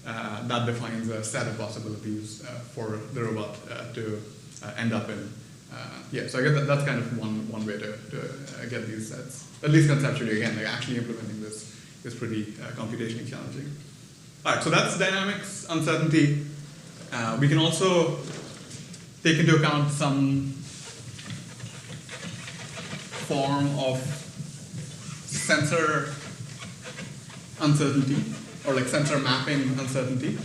that defines a set of possibilities for the robot to end up in. Yeah, so I guess that's kind of one way to get these sets. At least conceptually, again, like actually implementing this is pretty computationally challenging. All right, so that's dynamics, uncertainty. We can also take into account some form of sensor uncertainty, or like sensor mapping uncertainty.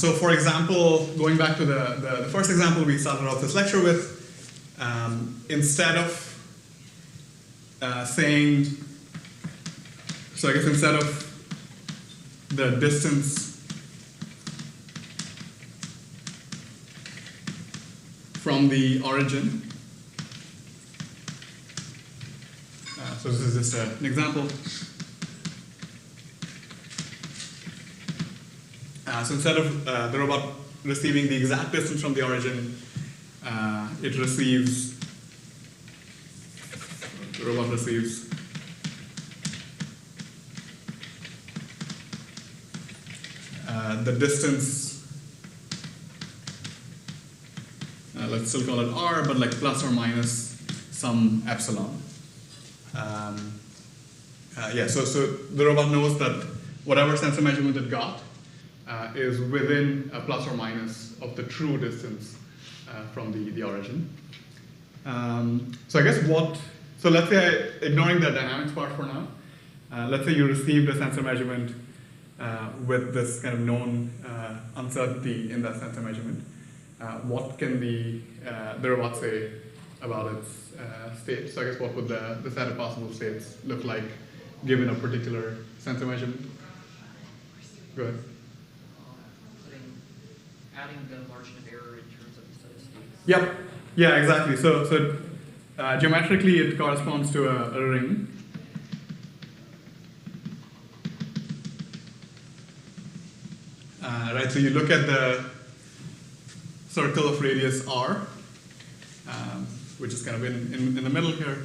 So for example, going back to the first example we started off this lecture with, instead of saying, so I guess instead of the distance from the origin, so this is just an example. So instead of the robot receiving the exact distance from the origin, it receives, the robot receives the distance, let's still call it r, but like plus or minus some epsilon. Yeah, so the robot knows that whatever sensor measurement it got is within a plus or minus of the true distance from the origin. So I guess so let's say, ignoring the dynamics part for now, let's say you received a sensor measurement with this kind of known uncertainty in that sensor measurement. What can the robot say about its state? So I guess what would the set of possible states look like given a particular sensor measurement? Go ahead. Adding the margin of error in terms of the set of states. Yep. Yeah, exactly. So geometrically, it corresponds to a ring. Right. So you look at the circle of radius r, which is kind of in the middle here,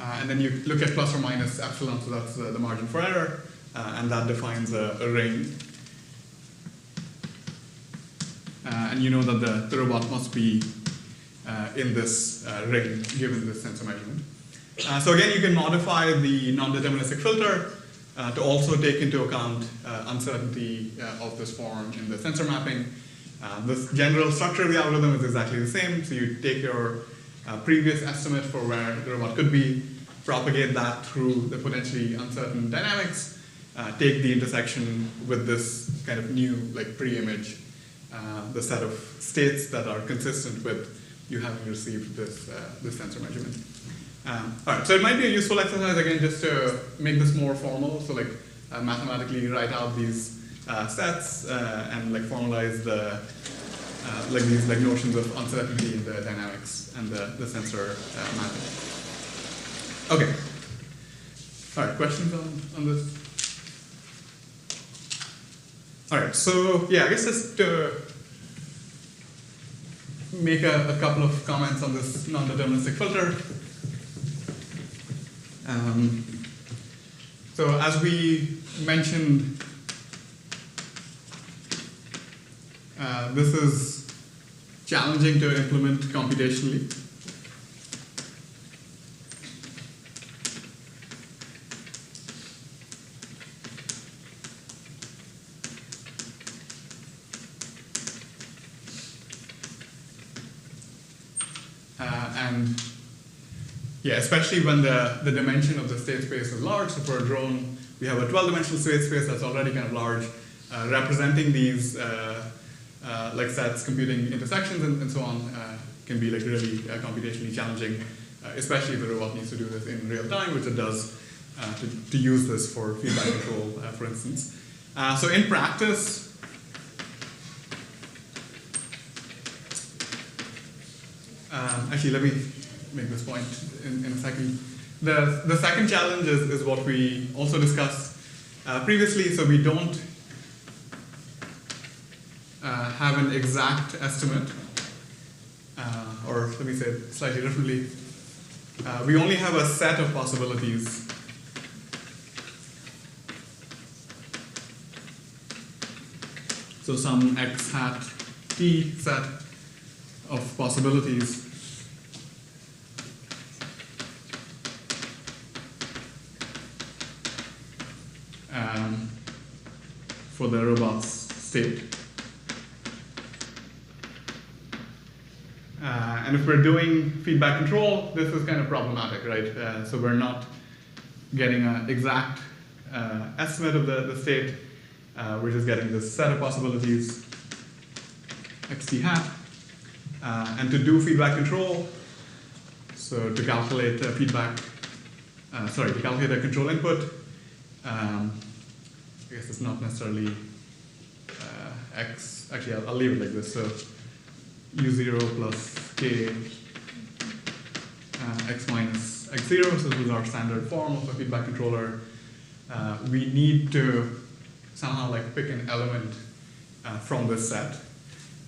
and then you look at plus or minus epsilon. So that's the margin for error, and that defines a ring. And you know that the robot must be in this ring given this sensor measurement. So again, you can modify the non-deterministic filter to also take into account uncertainty of this form in the sensor mapping. The general structure of the algorithm is exactly the same. So you take your previous estimate for where the robot could be, propagate that through the potentially uncertain dynamics, take the intersection with this kind of new like pre-image, the set of states that are consistent with you having received this sensor measurement. All right, so it might be a useful exercise again just to make this more formal. So like mathematically write out these sets and like formalize the like these like notions of uncertainty in the dynamics and the sensor mapping. Okay. All right, questions on this? All right, so yeah, I guess just to make a couple of comments on this non-deterministic filter. So as we mentioned, this is challenging to implement computationally. And yeah, especially when the dimension of the state space is large. So for a drone, we have a 12-dimensional state space that's already kind of large, representing these like sets, computing intersections and so on, can be like really computationally challenging, especially if the robot needs to do this in real time, which it does, to use this for feedback control, for instance. So in practice, actually, let me make this point in a second. The second challenge is what we also discussed previously. So we don't have an exact estimate, or let me say it slightly differently. We only have a set of possibilities. So some x hat t set of possibilities for the robot's state. And if we're doing feedback control, this is kind of problematic, right? So we're not getting an exact estimate of the state. we're just getting this set of possibilities, xt hat. And to do feedback control, so to calculate feedback, to calculate a control input, I guess it's not necessarily x. Actually, I'll leave it like this. So u0 plus k x minus x0. So this is our standard form of a feedback controller. We need to somehow like pick an element from this set.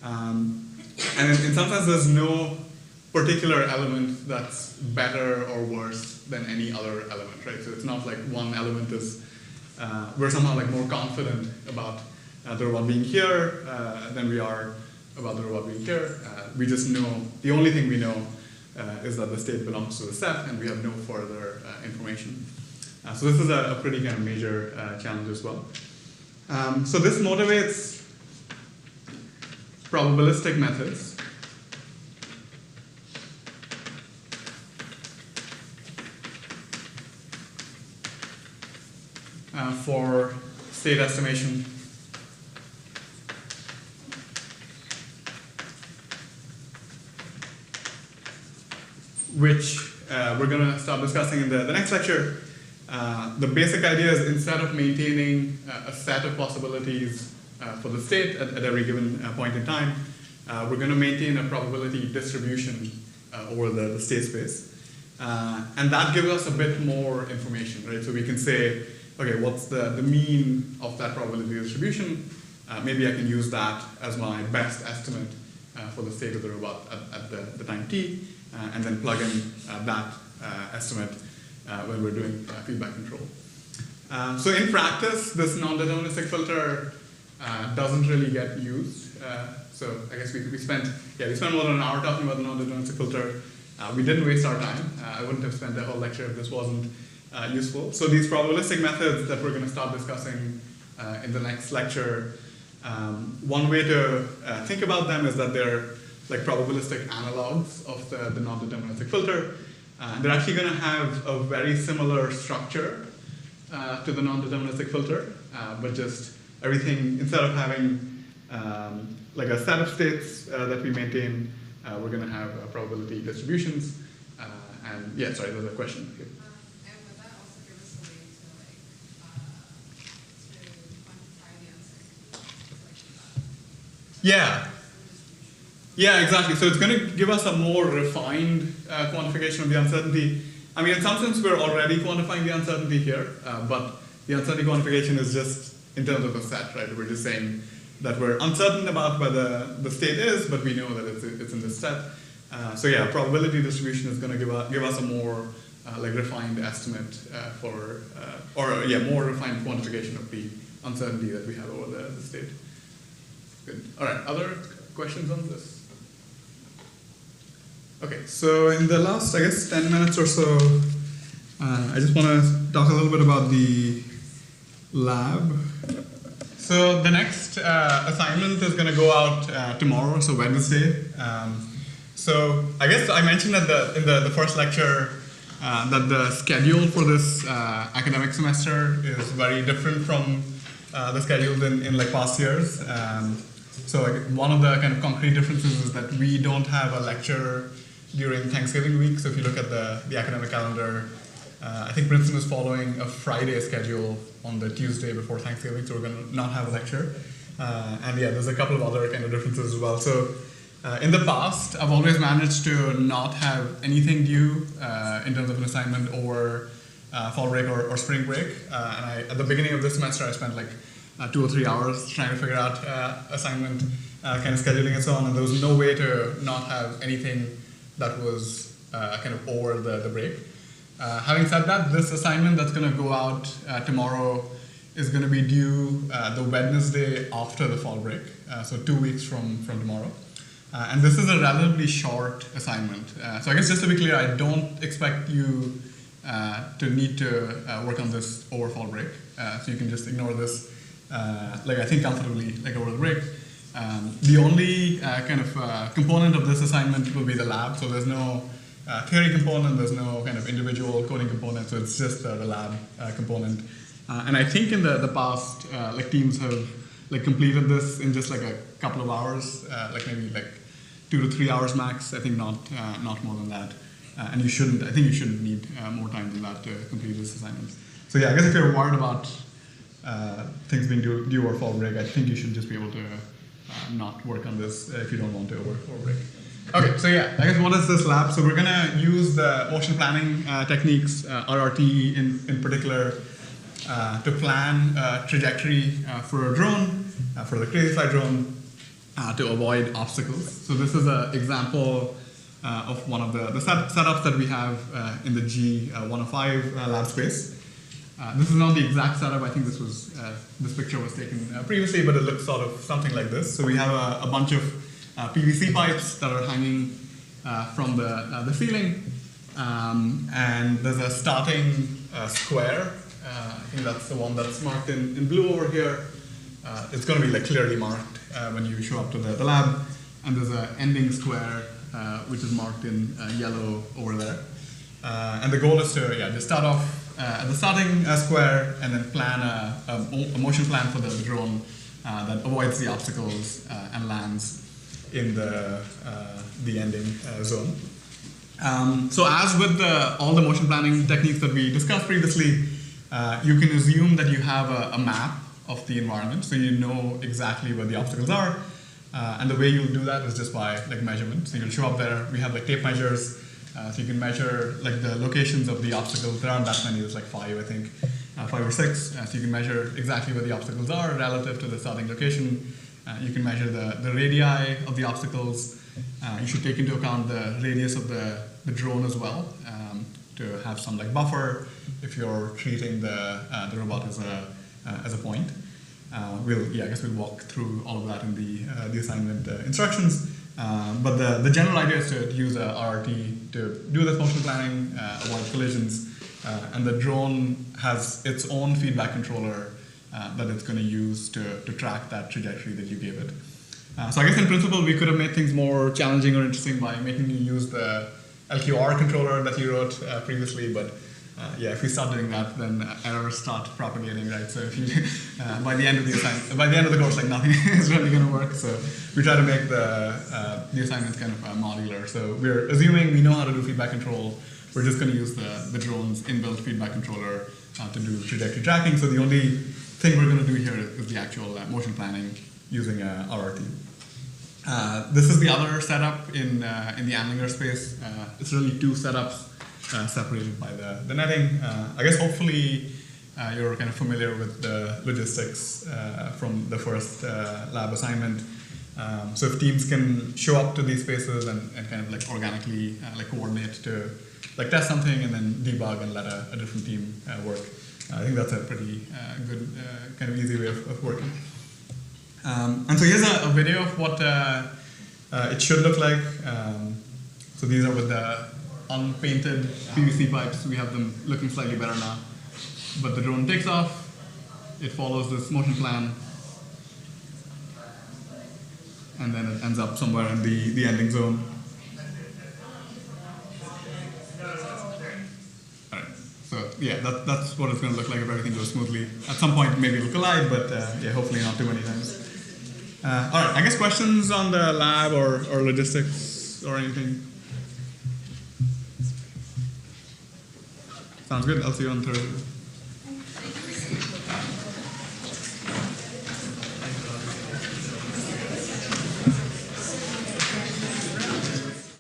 And in some sense, there's no particular element that's better or worse than any other element, right? So it's not like one element is, we're somehow like more confident about the robot being here than we are about the robot being here. We just know, the only thing we know is that the state belongs to the set, and we have no further information. So this is a pretty kind of major challenge as well. So this motivates probabilistic methods. For state estimation. Which we're going to start discussing in the next lecture. The basic idea is instead of maintaining a set of possibilities for the state at every given point in time, we're going to maintain a probability distribution over the state space. And that gives us a bit more information, right? So we can say, okay, what's the mean of that probability distribution? Maybe I can use that as my best estimate for the state of the robot at the time t, and then plug in that estimate when we're doing feedback control. So in practice, this non-deterministic filter doesn't really get used. So I guess we spent more than an hour talking about the non-deterministic filter. We didn't waste our time. I wouldn't have spent the whole lecture if this wasn't useful. So these probabilistic methods that we're going to start discussing in the next lecture, one way to think about them is that they're like probabilistic analogs of the non-deterministic filter. They're actually going to have a very similar structure to the non-deterministic filter, but just everything, instead of having like a set of states that we maintain, we're going to have probability distributions. And yeah, sorry, there's a question here. And would that also give us a way to quantify the uncertainty? Yeah. Yeah, exactly. So it's going to give us a more refined quantification of the uncertainty. I mean, in some sense, we're already quantifying the uncertainty here, but the uncertainty quantification is just in terms of a set, right? We're just saying that we're uncertain about whether the state is, but we know that it's in this set. So yeah, probability distribution is going to give us a more like refined estimate more refined quantification of the uncertainty that we have over the state. Good. All right. Other questions on this? Okay. So in the last, I guess, 10 minutes or so, I just want to talk a little bit about the lab. So the next assignment is going to go out tomorrow, so Wednesday. So I guess I mentioned in the first lecture that the schedule for this academic semester is very different from the schedules in like past years. So one of the kind of concrete differences is that we don't have a lecture during Thanksgiving week. So if you look at the academic calendar, I think Princeton is following a Friday schedule on the Tuesday before Thanksgiving, so we're going to not have a lecture. And yeah, there's a couple of other kind of differences as well. So in the past, I've always managed to not have anything due in terms of an assignment over fall break or spring break. And at the beginning of this semester, I spent like 2 or 3 hours trying to figure out assignment kind of scheduling and so on, and there was no way to not have anything that was kind of over the break. Having said that, this assignment that's going to go out tomorrow is going to be due the Wednesday after the fall break, so 2 weeks from tomorrow. And this is a relatively short assignment. So I guess just to be clear, I don't expect you to need to work on this over fall break. So you can just ignore this, like I think comfortably, like over the break. The only kind of component of this assignment will be the lab. So there's no theory component, there's no kind of individual coding component. So it's just the lab component. And I think in the past, like teams have like completed this in just like a couple of hours, like maybe like 2 to 3 hours max. I think not more than that. And you shouldn't. I think you shouldn't need more time than that to complete this assignment. So yeah, I guess if you're worried about things being due or fall break, I think you should just be able to not work on this if you don't want to work or break. Okay, so yeah, I guess what is this lab? So we're gonna use the motion planning techniques, RRT in particular, to plan a trajectory for a drone, for the crazy fly drone, to avoid obstacles. So this is an example of one of the setups that we have in the G105 lab space. This is not the exact setup. I think this picture was taken previously, but it looks sort of something like this. So we have a bunch of PVC pipes that are hanging from the ceiling, and there's a starting square. I think that's the one that's marked in blue over here. It's going to be like clearly marked when you show up to the lab, and there's an ending square which is marked in yellow over there. And the goal is to just start off at the starting square and then plan a motion plan for the drone that avoids the obstacles and lands in the ending zone. So as with all the motion planning techniques that we discussed previously, you can assume that you have a map of the environment, so you know exactly where the obstacles are. And the way you'll do that is just by like measurement. So you'll show up there. We have like tape measures, so you can measure like the locations of the obstacles. There aren't that many. There's like 5, I think, 5 or 6. So you can measure exactly where the obstacles are relative to the starting location. You can measure the radii of the obstacles. You should take into account the radius of the drone as well, to have some like buffer if you're treating the robot as a point. I guess we'll walk through all of that in the assignment instructions. But the general idea is to use a RRT to do this motion planning, avoid collisions, and the drone has its own feedback controller that it's going to use to track that trajectory that you gave it. So I guess in principle we could have made things more challenging or interesting by making you use the LQR controller that you wrote previously, but if we start doing that, then errors start propagating, right? So if you by the end of the course, like nothing is really going to work. So we try to make the assignments kind of modular. So we're assuming we know how to do feedback control. We're just going to use the drone's inbuilt feedback controller to do trajectory tracking. So the only thing we're going to do here is the actual motion planning using RRT. This is the other setup in the Anlinger space. It's really 2 setups separated by the netting. I guess hopefully you're kind of familiar with the logistics from the first lab assignment. So if teams can show up to these spaces and kind of like organically like coordinate to like test something and then debug and let a different team work, I think that's a pretty good kind of easy way of working. And so here's a video of what it should look like. So these are with the unpainted PVC pipes. We have them looking slightly better now. But the drone takes off. It follows this motion plan. And then it ends up somewhere in the ending zone. All right. So yeah, that's what it's going to look like if everything goes smoothly. At some point, maybe it'll collide, but hopefully not too many times. All right. I guess questions on the lab or logistics or anything? Sounds good. I'll see you on Thursday.